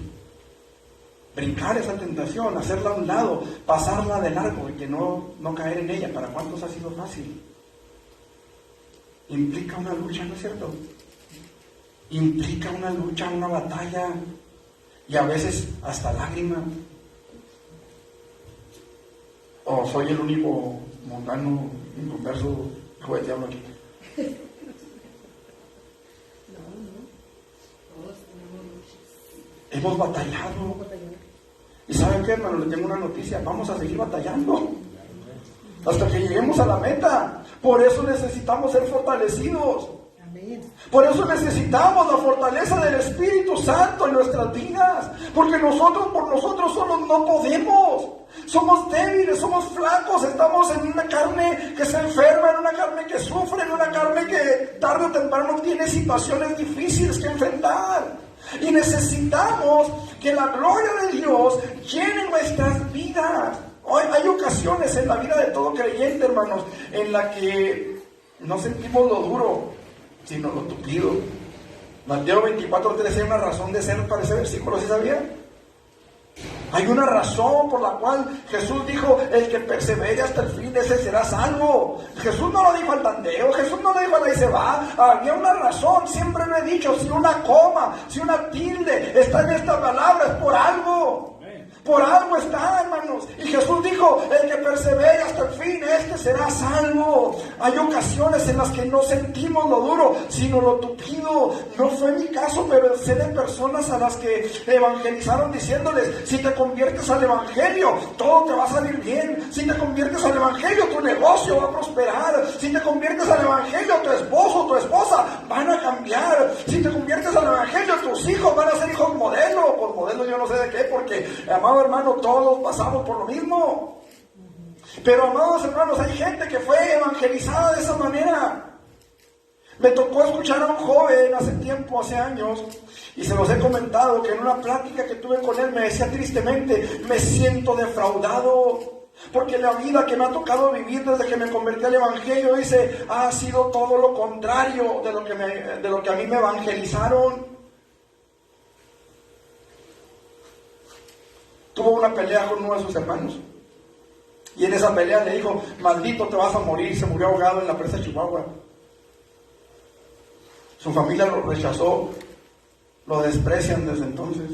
Brincar esa tentación, hacerla a un lado, pasarla de largo y que no caer en ella. ¿Para cuántos ha sido fácil? Implica una lucha, ¿no es cierto? Implica una lucha, una batalla, y a veces hasta lágrimas. ¿O soy el único mundano, inconverso, hijo del diablo aquí? Hemos batallado. ¿Y saben qué, hermano? Les tengo una noticia. Vamos a seguir batallando hasta que lleguemos a la meta. Por eso necesitamos ser fortalecidos. Por eso necesitamos la fortaleza del Espíritu Santo en nuestras vidas. Porque nosotros por nosotros solos no podemos. Somos débiles, somos flacos, estamos en una carne que se enferma, en una carne que sufre, en una carne que tarde o temprano tiene situaciones difíciles que enfrentar. Y necesitamos que la gloria de Dios llene nuestras vidas. Hoy hay ocasiones en la vida de todo creyente, hermanos, en la que no sentimos lo duro, sino lo tupido. Mateo 24:13 hay una razón de ser para ese versículo, ¿sí sabía? Hay una razón por la cual Jesús dijo, el que persevere hasta el fin, ese será salvo. Jesús no lo dijo al tanteo, Jesús no lo dijo al ahí se va. Había una razón, siempre lo he dicho, si una coma, si una tilde está en esta palabra es por algo. Por algo está, hermanos. Y Jesús dijo, el que persevere hasta el fin, este será salvo. Hay ocasiones en las que no sentimos lo duro, sino lo tupido. No fue mi caso, pero sé de personas a las que evangelizaron diciéndoles, si te conviertes al evangelio, todo te va a salir bien. Si te conviertes al evangelio, tu negocio va a prosperar. Si te conviertes al evangelio, tu esposo, tu esposa van a cambiar. Si te conviertes al evangelio, tus hijos van a ser hijos modelo. Por modelo yo no sé de qué, porque amado hermano, todos pasamos por lo mismo. Pero amados hermanos, hay gente que fue evangelizada de esa manera. Me tocó escuchar a un joven hace tiempo, hace años, y se los he comentado, que en una plática que tuve con él me decía tristemente, me siento defraudado, porque la vida que me ha tocado vivir desde que me convertí al evangelio, dice, ha sido todo lo contrario de lo que a mí me evangelizaron. Tuvo una pelea con uno de sus hermanos. Y en esa pelea le dijo, maldito te vas a morir. Se murió ahogado en la presa de Chihuahua. Su familia lo rechazó, lo desprecian desde entonces.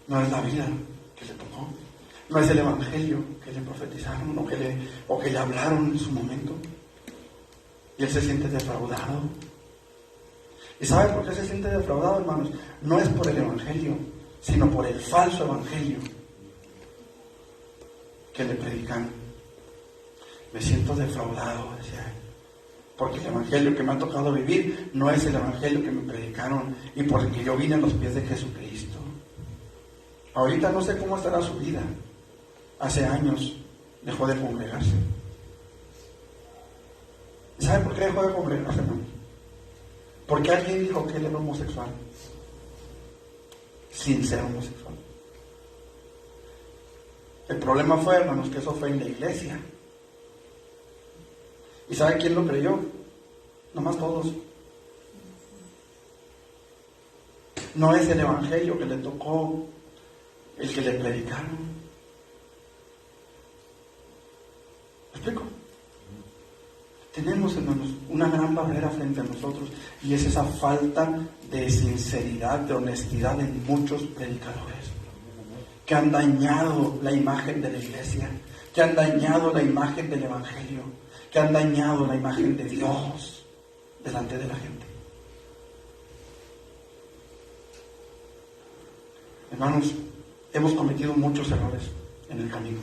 No es la vida que le tocó. No es el evangelio que le profetizaron o que le hablaron en su momento. Y él se siente defraudado. ¿Y saben por qué se siente defraudado, hermanos? No es por el evangelio, sino por el falso evangelio que le predican. Me siento defraudado, decía él, porque el evangelio que me ha tocado vivir no es el evangelio que me predicaron y por el que yo vine a los pies de Jesucristo. Ahorita no sé cómo estará su vida. Hace años dejó de congregarse. ¿Y sabe por qué dejó de congregarse, hermanos? Porque alguien dijo que él era homosexual, sin ser homosexual. El problema fue, hermanos, que eso fue en la iglesia. ¿Y sabe quién lo creyó? Nomás todos. No es el evangelio que le tocó el que le predicaron. ¿Me explico? Tenemos, hermanos, una gran barrera frente a nosotros, y es esa falta de sinceridad, de honestidad en muchos predicadores que han dañado la imagen de la iglesia, que han dañado la imagen del evangelio, que han dañado la imagen de Dios delante de la gente. Hermanos, hemos cometido muchos errores en el camino.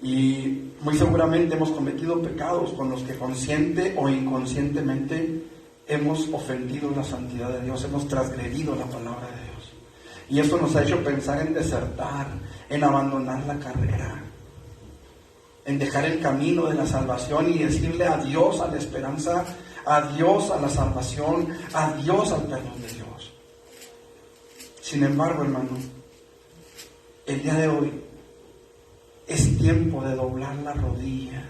Y muy seguramente hemos cometido pecados con los que consciente o inconscientemente hemos ofendido la santidad de Dios, hemos transgredido la palabra de Dios. Y esto nos ha hecho pensar en desertar, en abandonar la carrera, en dejar el camino de la salvación y decirle adiós a la esperanza, adiós a la salvación, adiós al perdón de Dios. Sin embargo, hermano, el día de hoy es tiempo de doblar la rodilla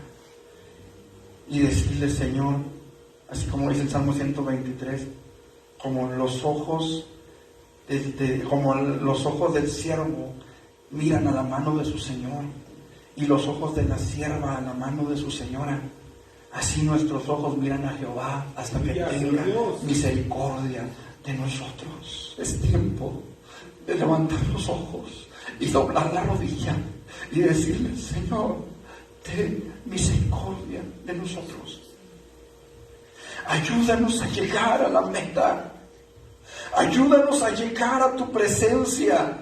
y decirle: Señor, así como dice el Salmo 123, como los ojos del siervo miran a la mano de su Señor, y los ojos de la sierva a la mano de su señora, así nuestros ojos miran a Jehová hasta que tenga misericordia de nosotros. Es tiempo de levantar los ojos y doblar la rodilla y decirle: Señor, ten misericordia de nosotros. Ayúdanos a llegar a la meta. Ayúdanos a llegar a tu presencia.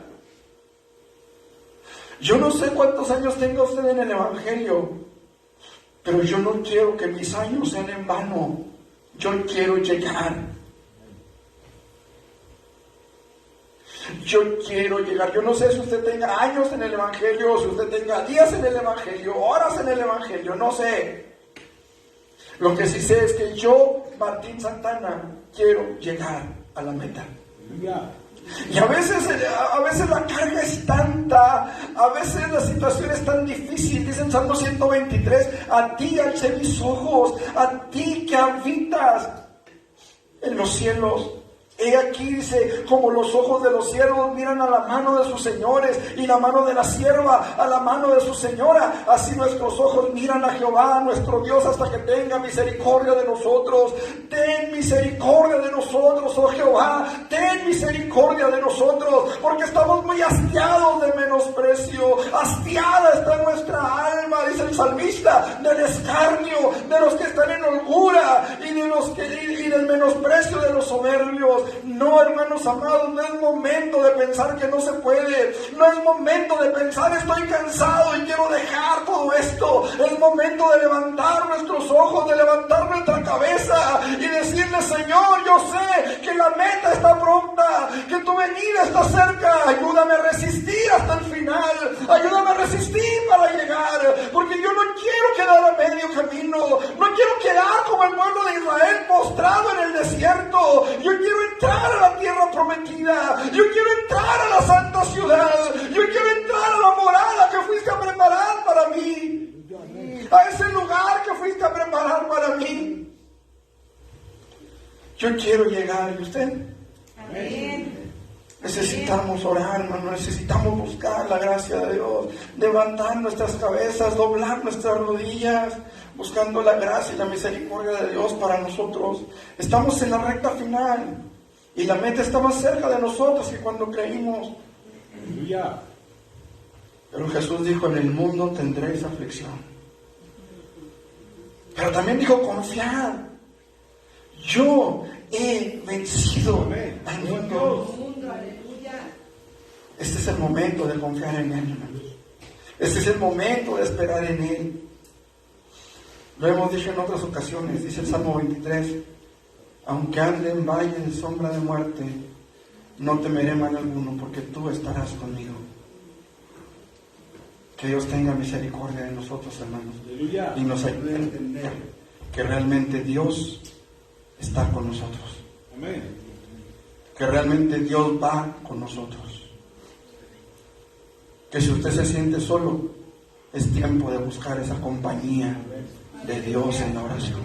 Yo no sé cuántos años tenga usted en el evangelio, pero yo no quiero que mis años sean en vano. Yo quiero llegar. Yo quiero llegar. Yo no sé si usted tenga años en el evangelio, si usted tenga días en el evangelio, horas en el evangelio, no sé. Lo que sí sé es que yo, Martín Santana, quiero llegar a la meta. Y a veces la carga es tanta, a veces la situación es tan difícil. Dice en Salmo 123: a ti alcé mis ojos, a ti que habitas en los cielos. He aquí, dice, como los ojos de los siervos miran a la mano de sus señores, y la mano de la sierva a la mano de su señora, así nuestros ojos miran a Jehová, nuestro Dios, hasta que tenga misericordia de nosotros. Ten misericordia de nosotros, oh Jehová, ten misericordia de nosotros, porque estamos muy hastiados de menosprecio. Hastiada está nuestra alma, dice el salmista, del escarnio de los que están en holgura y del menosprecio de los soberbios. No, hermanos amados, no es momento de pensar que no se puede. No es momento de pensar: estoy cansado y quiero dejar todo esto. Es momento de levantar nuestros ojos, de levantar nuestra cabeza y decirle: Señor, yo sé que la meta está pronta, que tu venida está cerca. Ayúdame a resistir hasta el final. Ayúdame a resistir para llegar, porque yo no quiero quedar a medio camino. No quiero quedar como el pueblo de Israel, postrado en el desierto. Yo quiero entrar a la tierra prometida. Yo quiero entrar a la santa ciudad. Yo quiero entrar a la morada que fuiste a preparar para mí, a ese lugar que fuiste a preparar para mí. Yo quiero llegar. ¿Y usted? Amén. Necesitamos orar, hermano. Necesitamos buscar la gracia de Dios, levantar nuestras cabezas, doblar nuestras rodillas, buscando la gracia y la misericordia de Dios para nosotros. Estamos en la recta final y la meta está más cerca de nosotros que cuando creímos. Aleluya. Pero Jesús dijo: en el mundo tendréis aflicción. Pero también dijo: confiad, yo he vencido al mundo. Este es el momento de confiar en Él, hermanos. Este es el momento de esperar en Él. Lo hemos dicho en otras ocasiones. Dice el Salmo 23: aunque ande en valle de sombra de muerte, no temeré mal alguno, porque tú estarás conmigo. Que Dios tenga misericordia de nosotros, hermanos, Aleluya. y nos ayude a entender que realmente Dios está con nosotros. Amén. Que realmente Dios va con nosotros. Que si usted se siente solo, es tiempo de buscar esa compañía de Dios en la oración.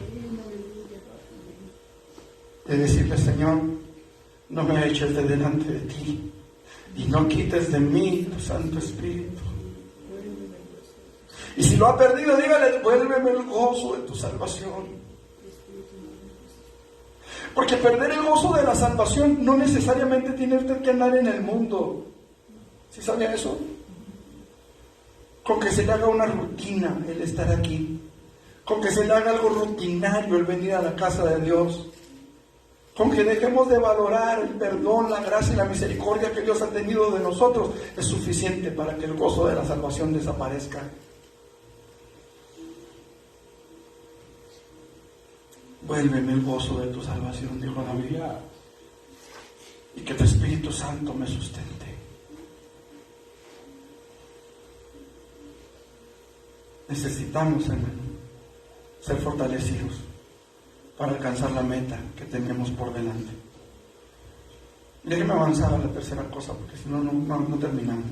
De decirle: Señor, no me eches de delante de ti y no quites de mí tu Santo Espíritu. Y si lo ha perdido, dígale: devuélveme el gozo de tu salvación. Porque perder el gozo de la salvación no necesariamente tiene usted que andar en el mundo. ¿Sí sabía eso? Con que se le haga una rutina el estar aquí, con que se le haga algo rutinario el venir a la casa de Dios, con que dejemos de valorar el perdón, la gracia y la misericordia que Dios ha tenido de nosotros, es suficiente para que el gozo de la salvación desaparezca. Vuélveme el gozo de tu salvación, dijo David, y que tu Espíritu Santo me sustente. Necesitamos, hermano, ser fortalecidos para alcanzar la meta que tenemos por delante. Déjeme avanzar a la tercera cosa, porque si no, no terminamos.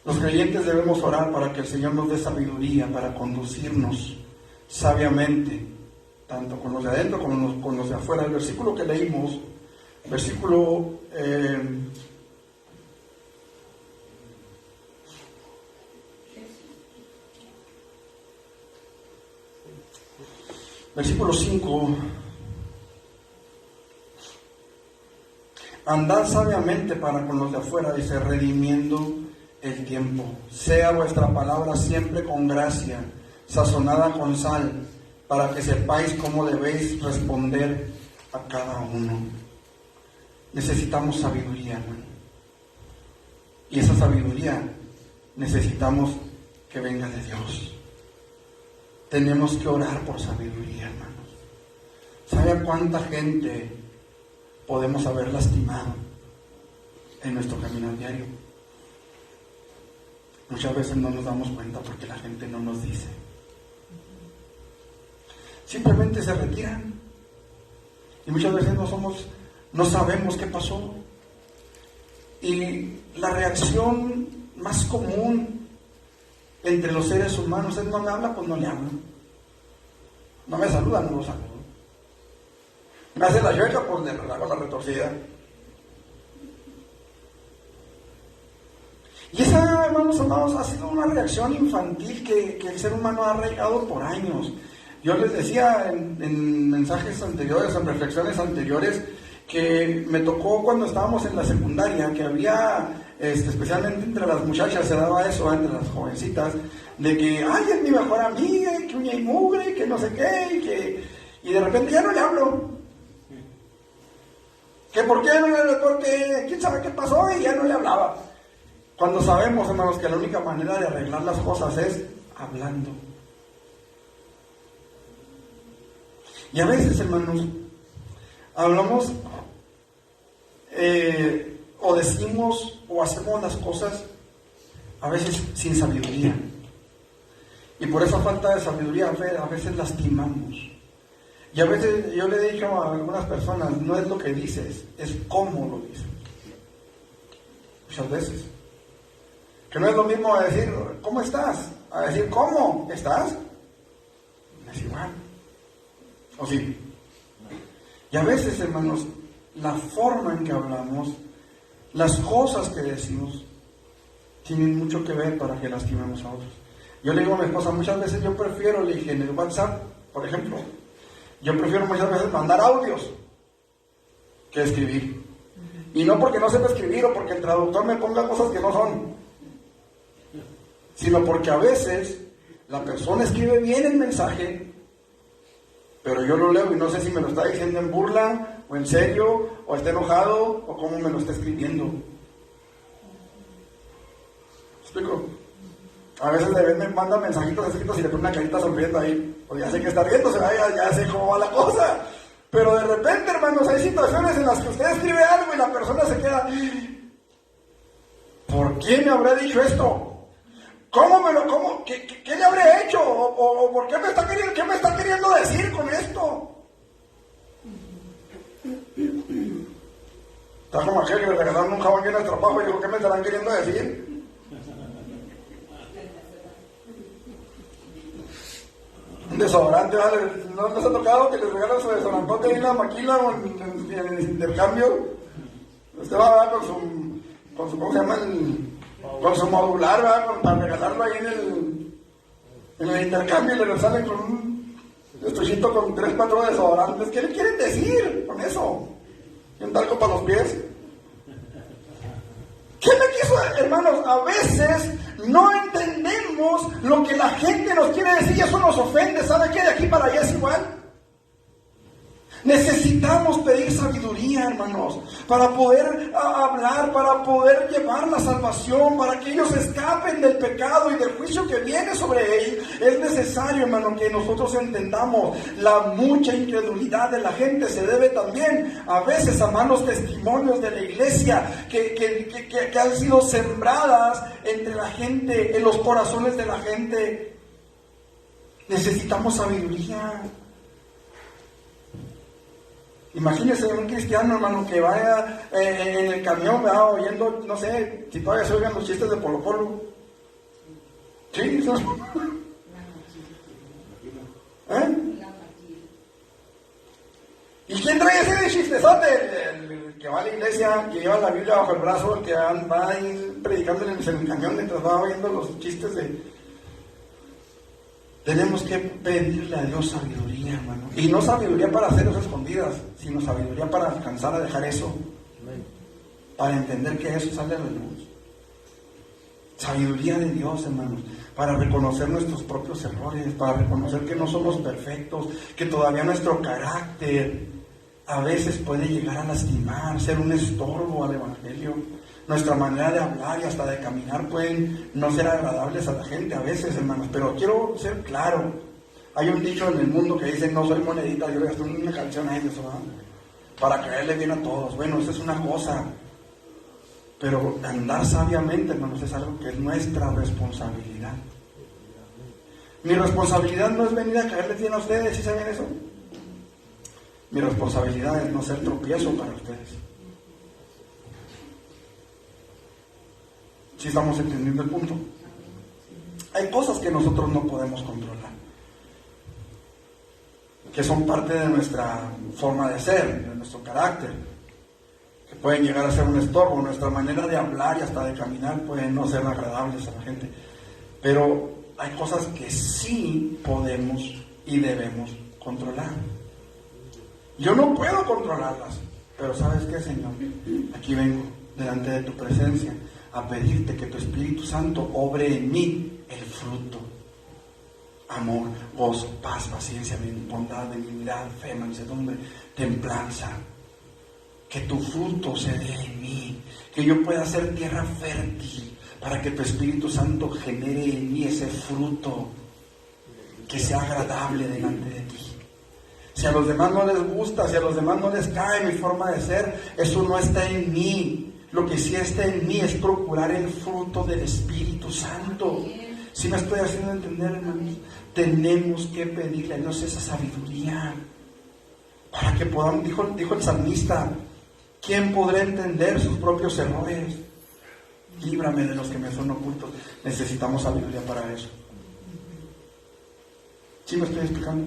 Los creyentes debemos orar para que el Señor nos dé sabiduría para conducirnos sabiamente, tanto con los de adentro como con los de afuera. El versículo que leímos, versículo versículo 5: andad sabiamente para con los de afuera, dice, redimiendo el tiempo. Sea vuestra palabra siempre con gracia, sazonada con sal, para que sepáis cómo debéis responder a cada uno. Necesitamos sabiduría, hermano. Y esa sabiduría necesitamos que venga de Dios. Tenemos que orar por sabiduría, hermanos. ¿Sabe a cuánta gente podemos haber lastimado en nuestro camino diario? Muchas veces no nos damos cuenta porque la gente no nos dice. Simplemente se retiran. Y muchas veces no sabemos qué pasó. Y la reacción más común entre los seres humanos es: no me habla, pues no le hablo. No me saluda, no lo saludo. Me hace la chueca, pues le hago la retorcida. Y esa, hermanos amados, ha sido una reacción infantil que el ser humano ha arraigado por años. Yo les decía en mensajes anteriores, en reflexiones anteriores, que me tocó cuando estábamos en la secundaria, que había, especialmente entre las muchachas, se daba eso, entre las jovencitas, de que, ay, es mi mejor amiga, que uña y mugre, que no sé qué, y de repente ya no le hablo. ¿Que por qué no le hablo? Porque quién sabe qué pasó y ya no le hablaba. Cuando sabemos, hermanos, que la única manera de arreglar las cosas es hablando. Y a veces, hermanos, hablamos o decimos o hacemos las cosas a veces sin sabiduría. Y por esa falta de sabiduría a veces lastimamos. Y a veces yo le he dicho a algunas personas: no es lo que dices, es cómo lo dices. Muchas veces. Que no es lo mismo decir ¿cómo estás? A decir ¿cómo estás? Es igual. ¿O sí? Y a veces, hermanos, la forma en que hablamos, las cosas que decimos, tienen mucho que ver para que lastimemos a otros. Yo le digo a mi esposa, muchas veces yo prefiero, le dije, en el WhatsApp, por ejemplo, yo prefiero muchas veces mandar audios que escribir. Y no porque no sepa escribir o porque el traductor me ponga cosas que no son, sino porque a veces la persona escribe bien el mensaje, pero yo lo leo y no sé si me lo está diciendo en burla, o en serio, o está enojado, o cómo me lo está escribiendo. ¿Me explico? A veces me manda mensajitos escritos y le pone una carita sonriendo ahí. Pues ya sé que está riéndose, ya sé cómo va la cosa. Pero de repente, hermanos, hay situaciones en las que usted escribe algo y la persona se queda, ¿por qué me habrá dicho esto? ¿Qué le habré hecho? ¿O por qué qué me está queriendo decir con esto? Está como aquel que le regalaron un jabón lleno de trabajo y dijo, ¿qué me estarán queriendo decir? Un desodorante, ¿vale? ¿No les ha tocado que les regalan su desodorantote en una maquila o en intercambio? Usted va con su ¿cómo se llama? Con su modular, ¿verdad? Para regalarlo ahí en el intercambio y le salen con un estuchito con 3, 4 desodorantes. ¿Qué le quieren decir con eso? ¿Y un talco para los pies? ¿Qué me quiso, hermanos? A veces no entendemos lo que la gente nos quiere decir y eso nos ofende. ¿Sabe qué? De aquí para allá es igual. Necesitamos pedir sabiduría, hermanos, para poder hablar, para poder llevar la salvación, para que ellos escapen del pecado y del juicio que viene sobre ellos. Es necesario, hermano, que nosotros entendamos la mucha incredulidad de la gente. Se debe también a veces a malos testimonios de la iglesia que han sido sembradas entre la gente, en los corazones de la gente. Necesitamos sabiduría. Imagínese un cristiano, hermano, que vaya en el camión, ¿verdad? Oyendo, no sé, si todavía se oigan los chistes de Polo Polo. ¿Sí? ¿Y quién trae ese chistezote? El que va a la iglesia, que lleva la Biblia bajo el brazo, el que va ahí predicando en el camión mientras va oyendo los chistes de... Tenemos que pedirle a Dios sabiduría, hermano. Y no sabiduría para hacerlos escondidas, sino sabiduría para alcanzar a dejar eso. Para entender que eso sale a la luz. Sabiduría de Dios, hermanos. Para reconocer nuestros propios errores, para reconocer que no somos perfectos, que todavía nuestro carácter a veces puede llegar a lastimar, ser un estorbo al Evangelio. Nuestra manera de hablar y hasta de caminar pueden no ser agradables a la gente a veces, hermanos, pero quiero ser claro. Hay un dicho en el mundo que dice, no soy monedita, yo le gasté una canción a ellos, ¿verdad? Para caerle bien a todos. Bueno, esa es una cosa, pero andar sabiamente, hermanos, es algo que es nuestra responsabilidad. Mi responsabilidad no es venir a caerles bien a ustedes, ¿sí saben eso? Mi responsabilidad es no ser tropiezo para ustedes. ¿Sí estamos entendiendo el punto? Hay cosas que nosotros no podemos controlar, que son parte de nuestra forma de ser, de nuestro carácter, que pueden llegar a ser un estorbo. Nuestra manera de hablar y hasta de caminar pueden no ser agradables a la gente, pero hay cosas que sí podemos y debemos controlar. Yo no puedo controlarlas, pero ¿sabes qué, Señor? Aquí vengo delante de tu presencia a pedirte que tu Espíritu Santo obre en mí el fruto: amor, gozo, paz, paciencia, bondad, benignidad, fe, mansedumbre, templanza. Que tu fruto se dé en mí, que yo pueda ser tierra fértil para que tu Espíritu Santo genere en mí ese fruto que sea agradable delante de ti. Si a los demás no les gusta, si a los demás no les cae mi forma de ser, eso no está en mí. Lo que sí está en mí es procurar el fruto del Espíritu Santo. ¿Sí me estoy haciendo entender, hermanos? Tenemos que pedirle a Dios esa sabiduría para que podamos, dijo el salmista, ¿quién podrá entender sus propios errores? Líbrame de los que me son ocultos. Necesitamos sabiduría para eso. ¿Sí me estoy explicando?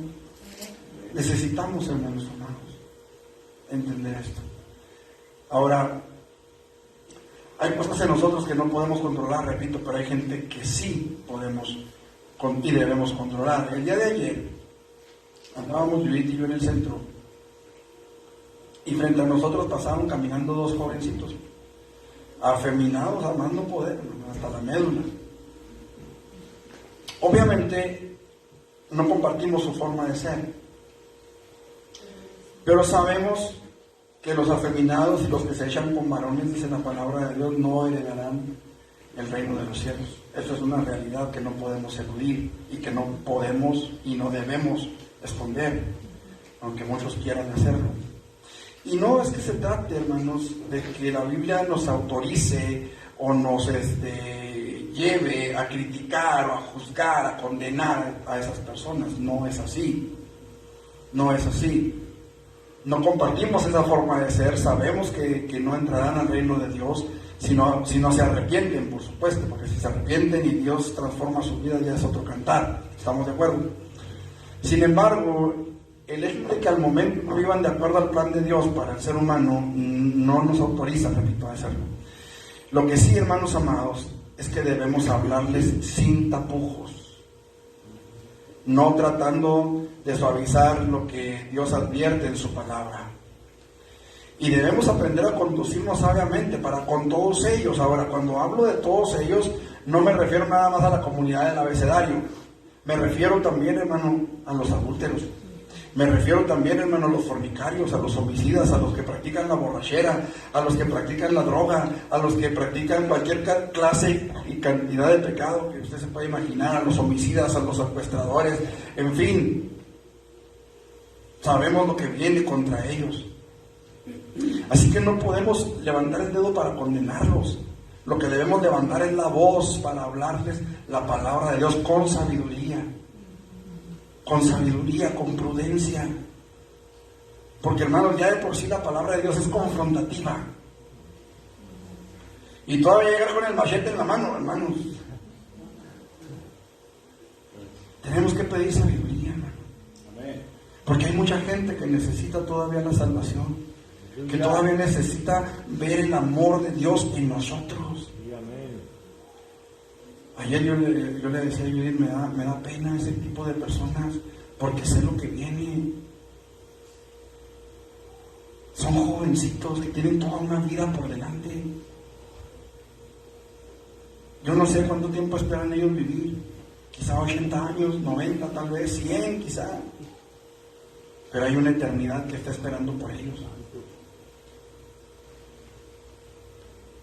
Necesitamos, hermanos, entender esto. Ahora, hay cosas en nosotros que no podemos controlar, repito, pero hay gente que sí podemos y debemos controlar. El día de ayer andábamos Judith y yo en el centro y frente a nosotros pasaban caminando dos jovencitos afeminados, armando poder hasta la médula. Obviamente no compartimos su forma de ser, pero sabemos que los afeminados y los que se echan con varones, dice la palabra de Dios, no heredarán el reino de los cielos. Eso es una realidad que no podemos eludir y que no podemos y no debemos esconder. aunque muchos quieran hacerlo. Y no es que se trate, hermanos, de que la Biblia nos autorice o nos lleve a criticar o a juzgar, a condenar a esas personas. No es así. No es así. No compartimos esa forma de ser. Sabemos que no entrarán al reino de Dios si no se arrepienten, por supuesto, porque si se arrepienten y Dios transforma su vida ya es otro cantar. ¿Estamos de acuerdo? Sin embargo, el hecho de que al momento no iban de acuerdo al plan de Dios para el ser humano no nos autoriza, repito, a hacerlo. Lo que sí, hermanos amados, es que debemos hablarles sin tapujos, no tratando de suavizar lo que Dios advierte en su palabra. Y debemos aprender a conducirnos sabiamente para con todos ellos. Ahora, cuando hablo de todos ellos, no me refiero nada más a la comunidad del abecedario. Me refiero también, hermano, a los adúlteros. Me refiero también, hermano, a los fornicarios, a los homicidas, a los que practican la borrachera, a los que practican la droga, a los que practican cualquier clase y cantidad de pecado que usted se pueda imaginar, a los homicidas, a los secuestradores, en fin. Sabemos lo que viene contra ellos. Así que no podemos levantar el dedo para condenarlos. Lo que debemos levantar es la voz para hablarles la palabra de Dios con sabiduría, con prudencia. Porque, hermanos, ya de por sí la palabra de Dios es confrontativa. Y todavía llegar con el machete en la mano, hermanos. Tenemos que pedir sabiduría, hermano. Porque hay mucha gente que necesita todavía la salvación, que todavía necesita ver el amor de Dios en nosotros. Ayer yo le decía a Judith, me da pena ese tipo de personas, porque sé lo que viene. Son jovencitos que tienen toda una vida por delante. Yo no sé cuánto tiempo esperan ellos vivir, quizá 80 años, 90, tal vez 100 quizá, pero hay una eternidad que está esperando por ellos.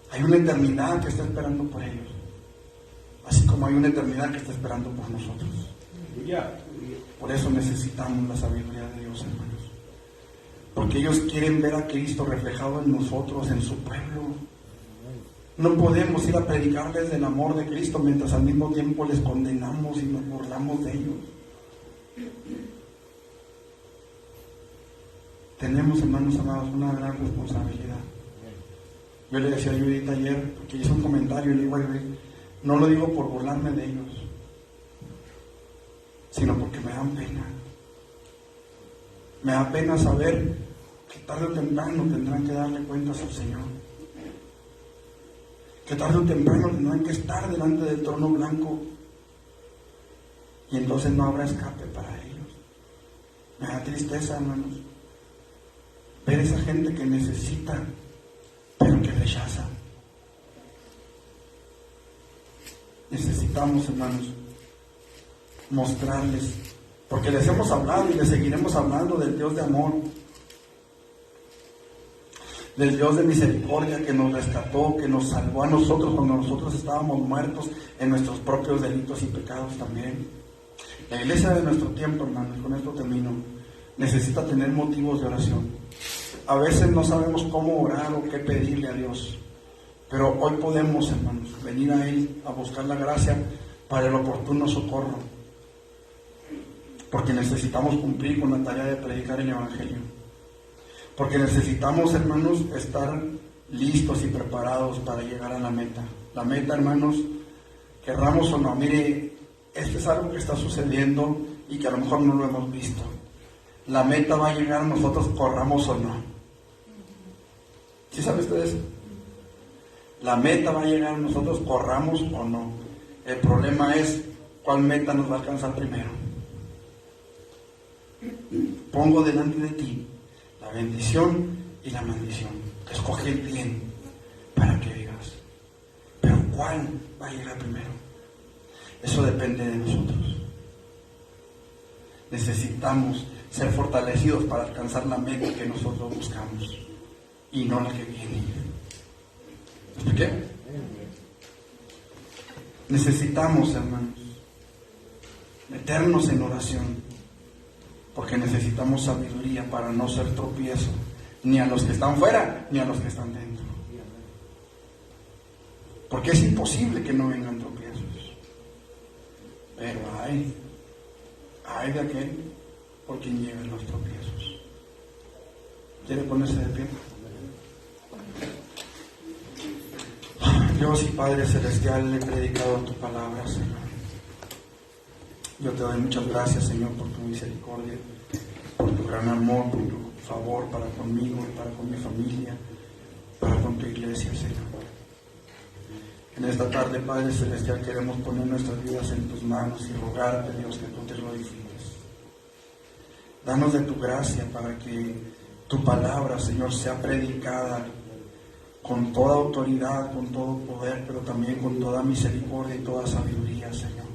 Hay una eternidad que está esperando por ellos, así como hay una eternidad que está esperando por nosotros. Por eso necesitamos la sabiduría de Dios, hermanos, porque ellos quieren ver a Cristo reflejado en nosotros, en su pueblo. No podemos ir a predicarles del amor de Cristo mientras al mismo tiempo les condenamos y nos burlamos de ellos. Tenemos, hermanos amados, una gran responsabilidad. Yo le decía a Judith ayer, porque hizo un comentario, y le digo, no lo digo por burlarme de ellos, sino porque me dan pena. Me da pena saber que tarde o temprano tendrán que darle cuentas al Señor. Que tarde o temprano tendrán que estar delante del trono blanco. Y entonces no habrá escape para ellos. Me da tristeza, hermanos, ver esa gente que necesita, pero que rechaza. Necesitamos, hermanos, mostrarles, porque les hemos hablado y les seguiremos hablando del Dios de amor, del Dios de misericordia que nos rescató, que nos salvó a nosotros cuando nosotros estábamos muertos en nuestros propios delitos y pecados también. La iglesia de nuestro tiempo, hermanos, y con esto termino, necesita tener motivos de oración. A veces no sabemos cómo orar o qué pedirle a Dios, pero hoy podemos, hermanos, venir a Él a buscar la gracia para el oportuno socorro, porque necesitamos cumplir con la tarea de predicar el Evangelio, porque necesitamos, hermanos, estar listos y preparados para llegar a la meta. La meta, hermanos, querramos o no, mire, esto es algo que está sucediendo y que a lo mejor no lo hemos visto. La meta va a llegar a nosotros, corramos o no. ¿Sí saben ustedes? La meta va a llegar a nosotros, corramos o no. El problema es cuál meta nos va a alcanzar primero. Pongo delante de ti la bendición y la maldición. Escoge el bien para que vivas. Pero ¿cuál va a llegar primero? Eso depende de nosotros. Necesitamos ser fortalecidos para alcanzar la meta que nosotros buscamos y no la que viene. ¿Me expliqué? Necesitamos, hermanos, meternos en oración porque necesitamos sabiduría para no ser tropiezo, ni a los que están fuera, ni a los que están dentro. Porque es imposible que no vengan tropiezos. Pero hay de aquel por quien lleven los tropiezos. ¿Quiere ponerse de pie? Dios y Padre Celestial, he predicado tu palabra, Señor. Yo te doy muchas gracias, Señor, por tu misericordia, por tu gran amor, por tu favor para conmigo y para con mi familia, para con tu iglesia, Señor. En esta tarde, Padre Celestial, queremos poner nuestras vidas en tus manos y rogarte, Dios, que tú te glorifiques. Danos de tu gracia para que tu palabra, Señor, sea predicada con toda autoridad, con todo poder, pero también con toda misericordia y toda sabiduría, Señor.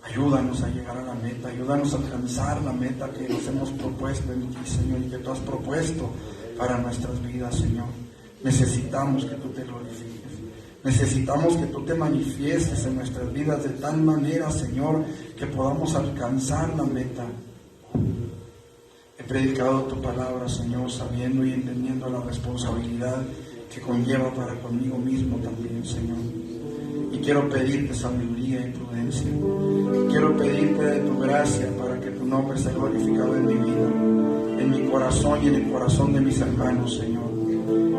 Ayúdanos a llegar a la meta, ayúdanos a alcanzar la meta que nos hemos propuesto en ti, Señor, y que tú has propuesto para nuestras vidas, Señor. Necesitamos que tú te glorifiques. Necesitamos que tú te manifiestes en nuestras vidas de tal manera, Señor, que podamos alcanzar la meta. He predicado tu palabra, Señor, sabiendo y entendiendo la responsabilidad que conlleva para conmigo mismo también, Señor. Y quiero pedirte sabiduría y prudencia. Quiero pedirte de tu gracia para que tu nombre sea glorificado en mi vida, en mi corazón y en el corazón de mis hermanos, Señor.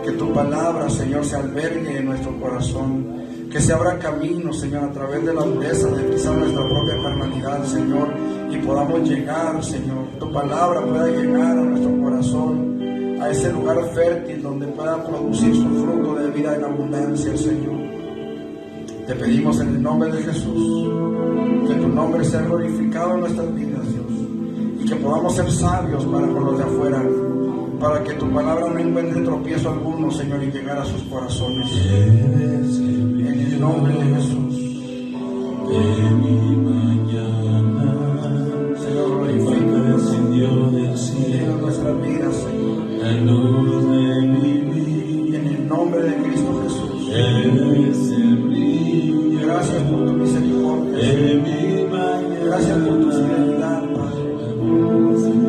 Que tu palabra, Señor, se albergue en nuestro corazón. Que se abra camino, Señor, a través de la dureza de quizá nuestra propia carnalidad, Señor, y podamos llegar, Señor, tu palabra pueda llegar a nuestro corazón, a ese lugar fértil donde pueda producir su fruto de vida en abundancia, Señor. Te pedimos en el nombre de Jesús que tu nombre sea glorificado en nuestras vidas, Dios, y que podamos ser sabios para con los de afuera, para que tu palabra no encuentre tropiezo alguno, Señor, y llegar a sus corazones. En el nombre de Jesús. Señor, glorifica, Señor, nuestras vidas, Señor. En el nombre de Cristo Jesús. Gracias por tu misericordia. Gracias por tu fidelidad, Padre.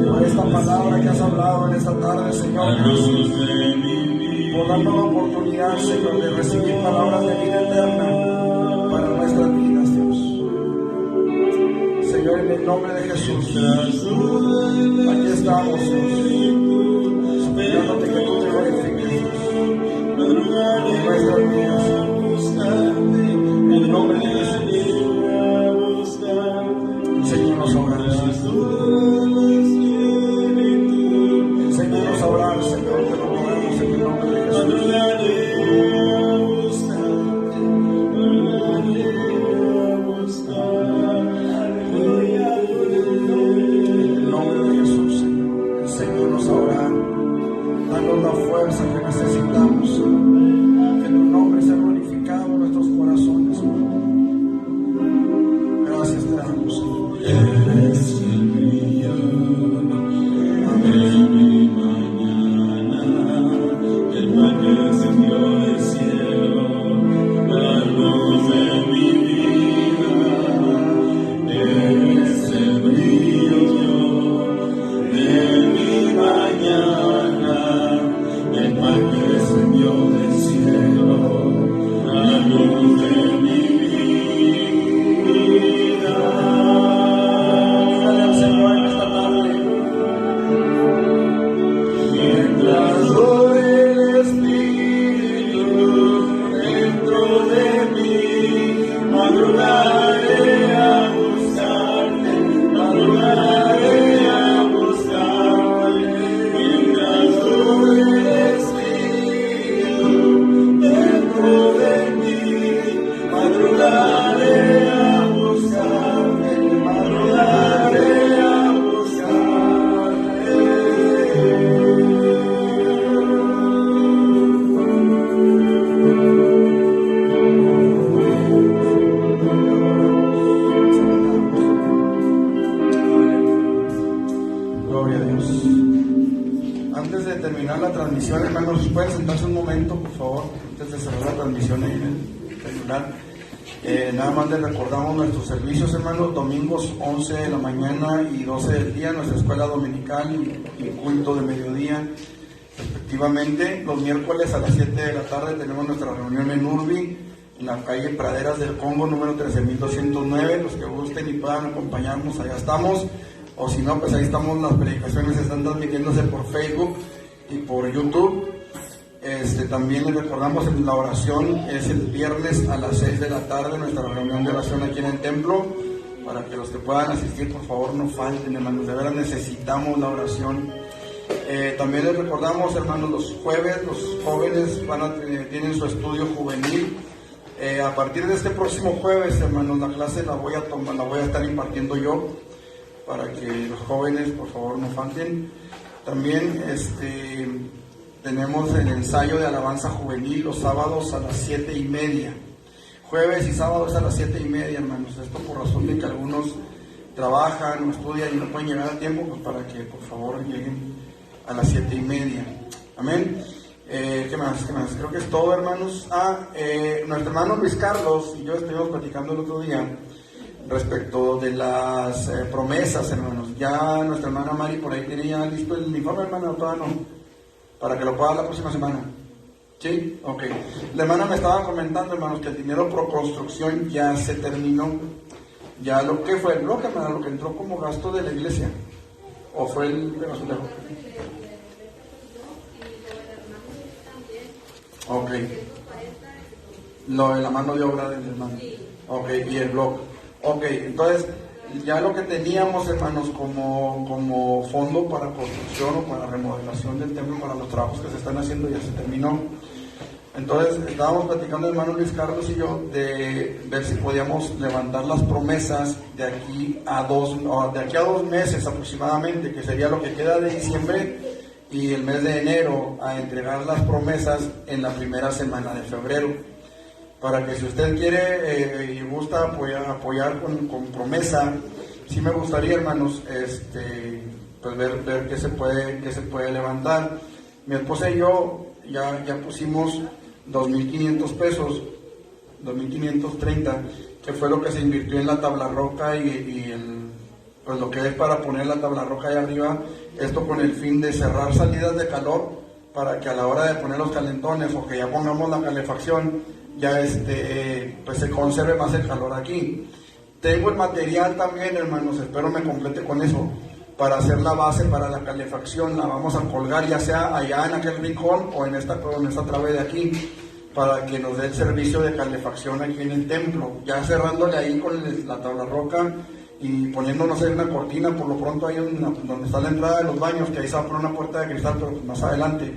Por esta palabra que has hablado en esta tarde, Señor. Por darnos la oportunidad, Señor, de recibir palabras de vida eterna para nuestras vidas, Dios. Señor, en el nombre de Jesús, aquí estamos, Dios, suplicándote que tú te glorifiques, Dios, en nuestras vidas, en el nombre de Jesús. Enséñanos a orar, enséñanos a orar, Señor, te lo rogamos en el nombre de Jesús. La fuerza que necesitamos, que tu nombre sea glorificado en nuestros corazones. Gracias te damos, Señor. Eres el brillo de mi mañana, el pan que descendió del cielo, la luz de mi vida. Eres el brillo de mi mañana, el pan que descendió del cielo, la luz de mi vida. Dígale al Señor en esta tarde. Mientras ore el Espíritu dentro de mí, madrugaré a buscarte, madrugaré a buscarte. Mientras ore el Espíritu dentro de mí, madrugaré a buscarte, madrugaré a buscarte. Gloria a Dios. Antes de terminar la transmisión, hermanos, ¿pueden sentarse un momento, por favor? Antes de cerrar la transmisión en el celular. Nada más les recordamos nuestros servicios, hermanos: domingos 11 de la mañana y 12 del día, nuestra escuela dominical y culto de mediodía, respectivamente. Los miércoles a las 7 de la tarde tenemos nuestra reunión en Urbi, en la calle Praderas del Congo, número 13209. Los que gusten y puedan acompañarnos, allá estamos. O si no, pues ahí estamos, las predicaciones están transmitiéndose por Facebook y por YouTube. También les recordamos en la oración, es el viernes a las 6 de la tarde, nuestra reunión de oración aquí en el templo, para que los que puedan asistir, por favor, no falten, hermanos, de veras necesitamos la oración. También les recordamos, hermanos, los jueves, los jóvenes tienen su estudio juvenil. A partir de este próximo jueves, hermanos, la clase la voy a estar impartiendo yo, para que los jóvenes, por favor, no falten. También, tenemos el ensayo de alabanza juvenil los sábados a las 7:30. Jueves y sábados a las 7:30, hermanos. Esto por razón de que algunos trabajan o estudian y no pueden llegar a tiempo, pues para que por favor lleguen a las 7:30. Amén. ¿Qué más? Creo que es todo, hermanos. Nuestro hermano Luis Carlos y yo estuvimos platicando el otro día respecto de las promesas, hermanos. Ya nuestra hermana Mari por ahí tiene ya listo el informe, hermano, todavía no, para que lo pueda la próxima semana. ¿Sí? Ok. La hermana me estaba comentando, hermanos, que el dinero pro construcción ya se terminó. Ya lo que fue el bloque, hermano, lo que entró como gasto de la iglesia. ¿O fue el de azulejo? Ok. Lo de la mano de obra del hermano. Ok, y el bloque. Ok, entonces ya lo que teníamos, hermanos, como fondo para construcción o para remodelación del templo, para los trabajos que se están haciendo, ya se terminó. Entonces estábamos platicando, hermano Luis Carlos y yo, de ver si podíamos levantar las promesas de aquí a 2 meses aproximadamente, que sería lo que queda de diciembre y el mes de enero, a entregar las promesas en la primera semana de febrero. Para que si usted quiere y gusta apoyar con promesa, sí me gustaría, hermanos, pues ver qué se puede levantar. Mi esposa y yo ya pusimos 2,500 pesos, 2,530, que fue lo que se invirtió en la tabla roca pues lo que es para poner la tabla roca ahí arriba. Esto con el fin de cerrar salidas de calor, para que a la hora de poner los calentones o que ya pongamos la calefacción, ya pues se conserve más el calor aquí. Tengo el material también, hermanos, espero me complete con eso, para hacer la base para la calefacción. La vamos a colgar ya sea allá en aquel rincón o en esta trave de aquí, para que nos dé el servicio de calefacción aquí en el templo, ya cerrándole ahí con la tabla roca y poniéndonos ahí una cortina. Por lo pronto ahí donde está la entrada de los baños, que ahí se va a poner una puerta de cristal, pero pues más adelante,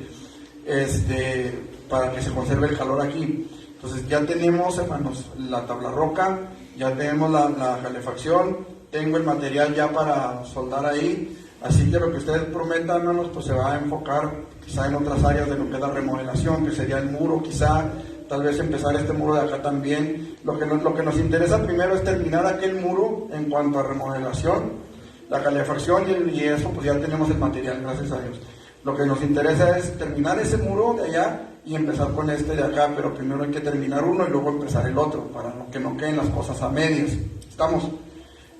para que se conserve el calor aquí. Entonces ya tenemos, hermanos, la tabla roca, ya tenemos la calefacción, tengo el material ya para soldar ahí, así que lo que ustedes prometan, hermanos, pues se va a enfocar quizá en otras áreas de lo que es la remodelación, que sería el muro, quizá, tal vez empezar este muro de acá también. Lo que nos interesa primero es terminar aquel muro en cuanto a remodelación, la calefacción y eso, pues ya tenemos el material, gracias a Dios. Lo que nos interesa es terminar ese muro de allá y empezar con este de acá, pero primero hay que terminar uno y luego empezar el otro, para que no queden las cosas a medias. ¿Estamos?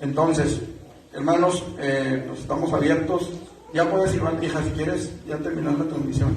Entonces, hermanos, pues estamos abiertos. Ya puedes ir, hija, si quieres, ya terminar la transmisión.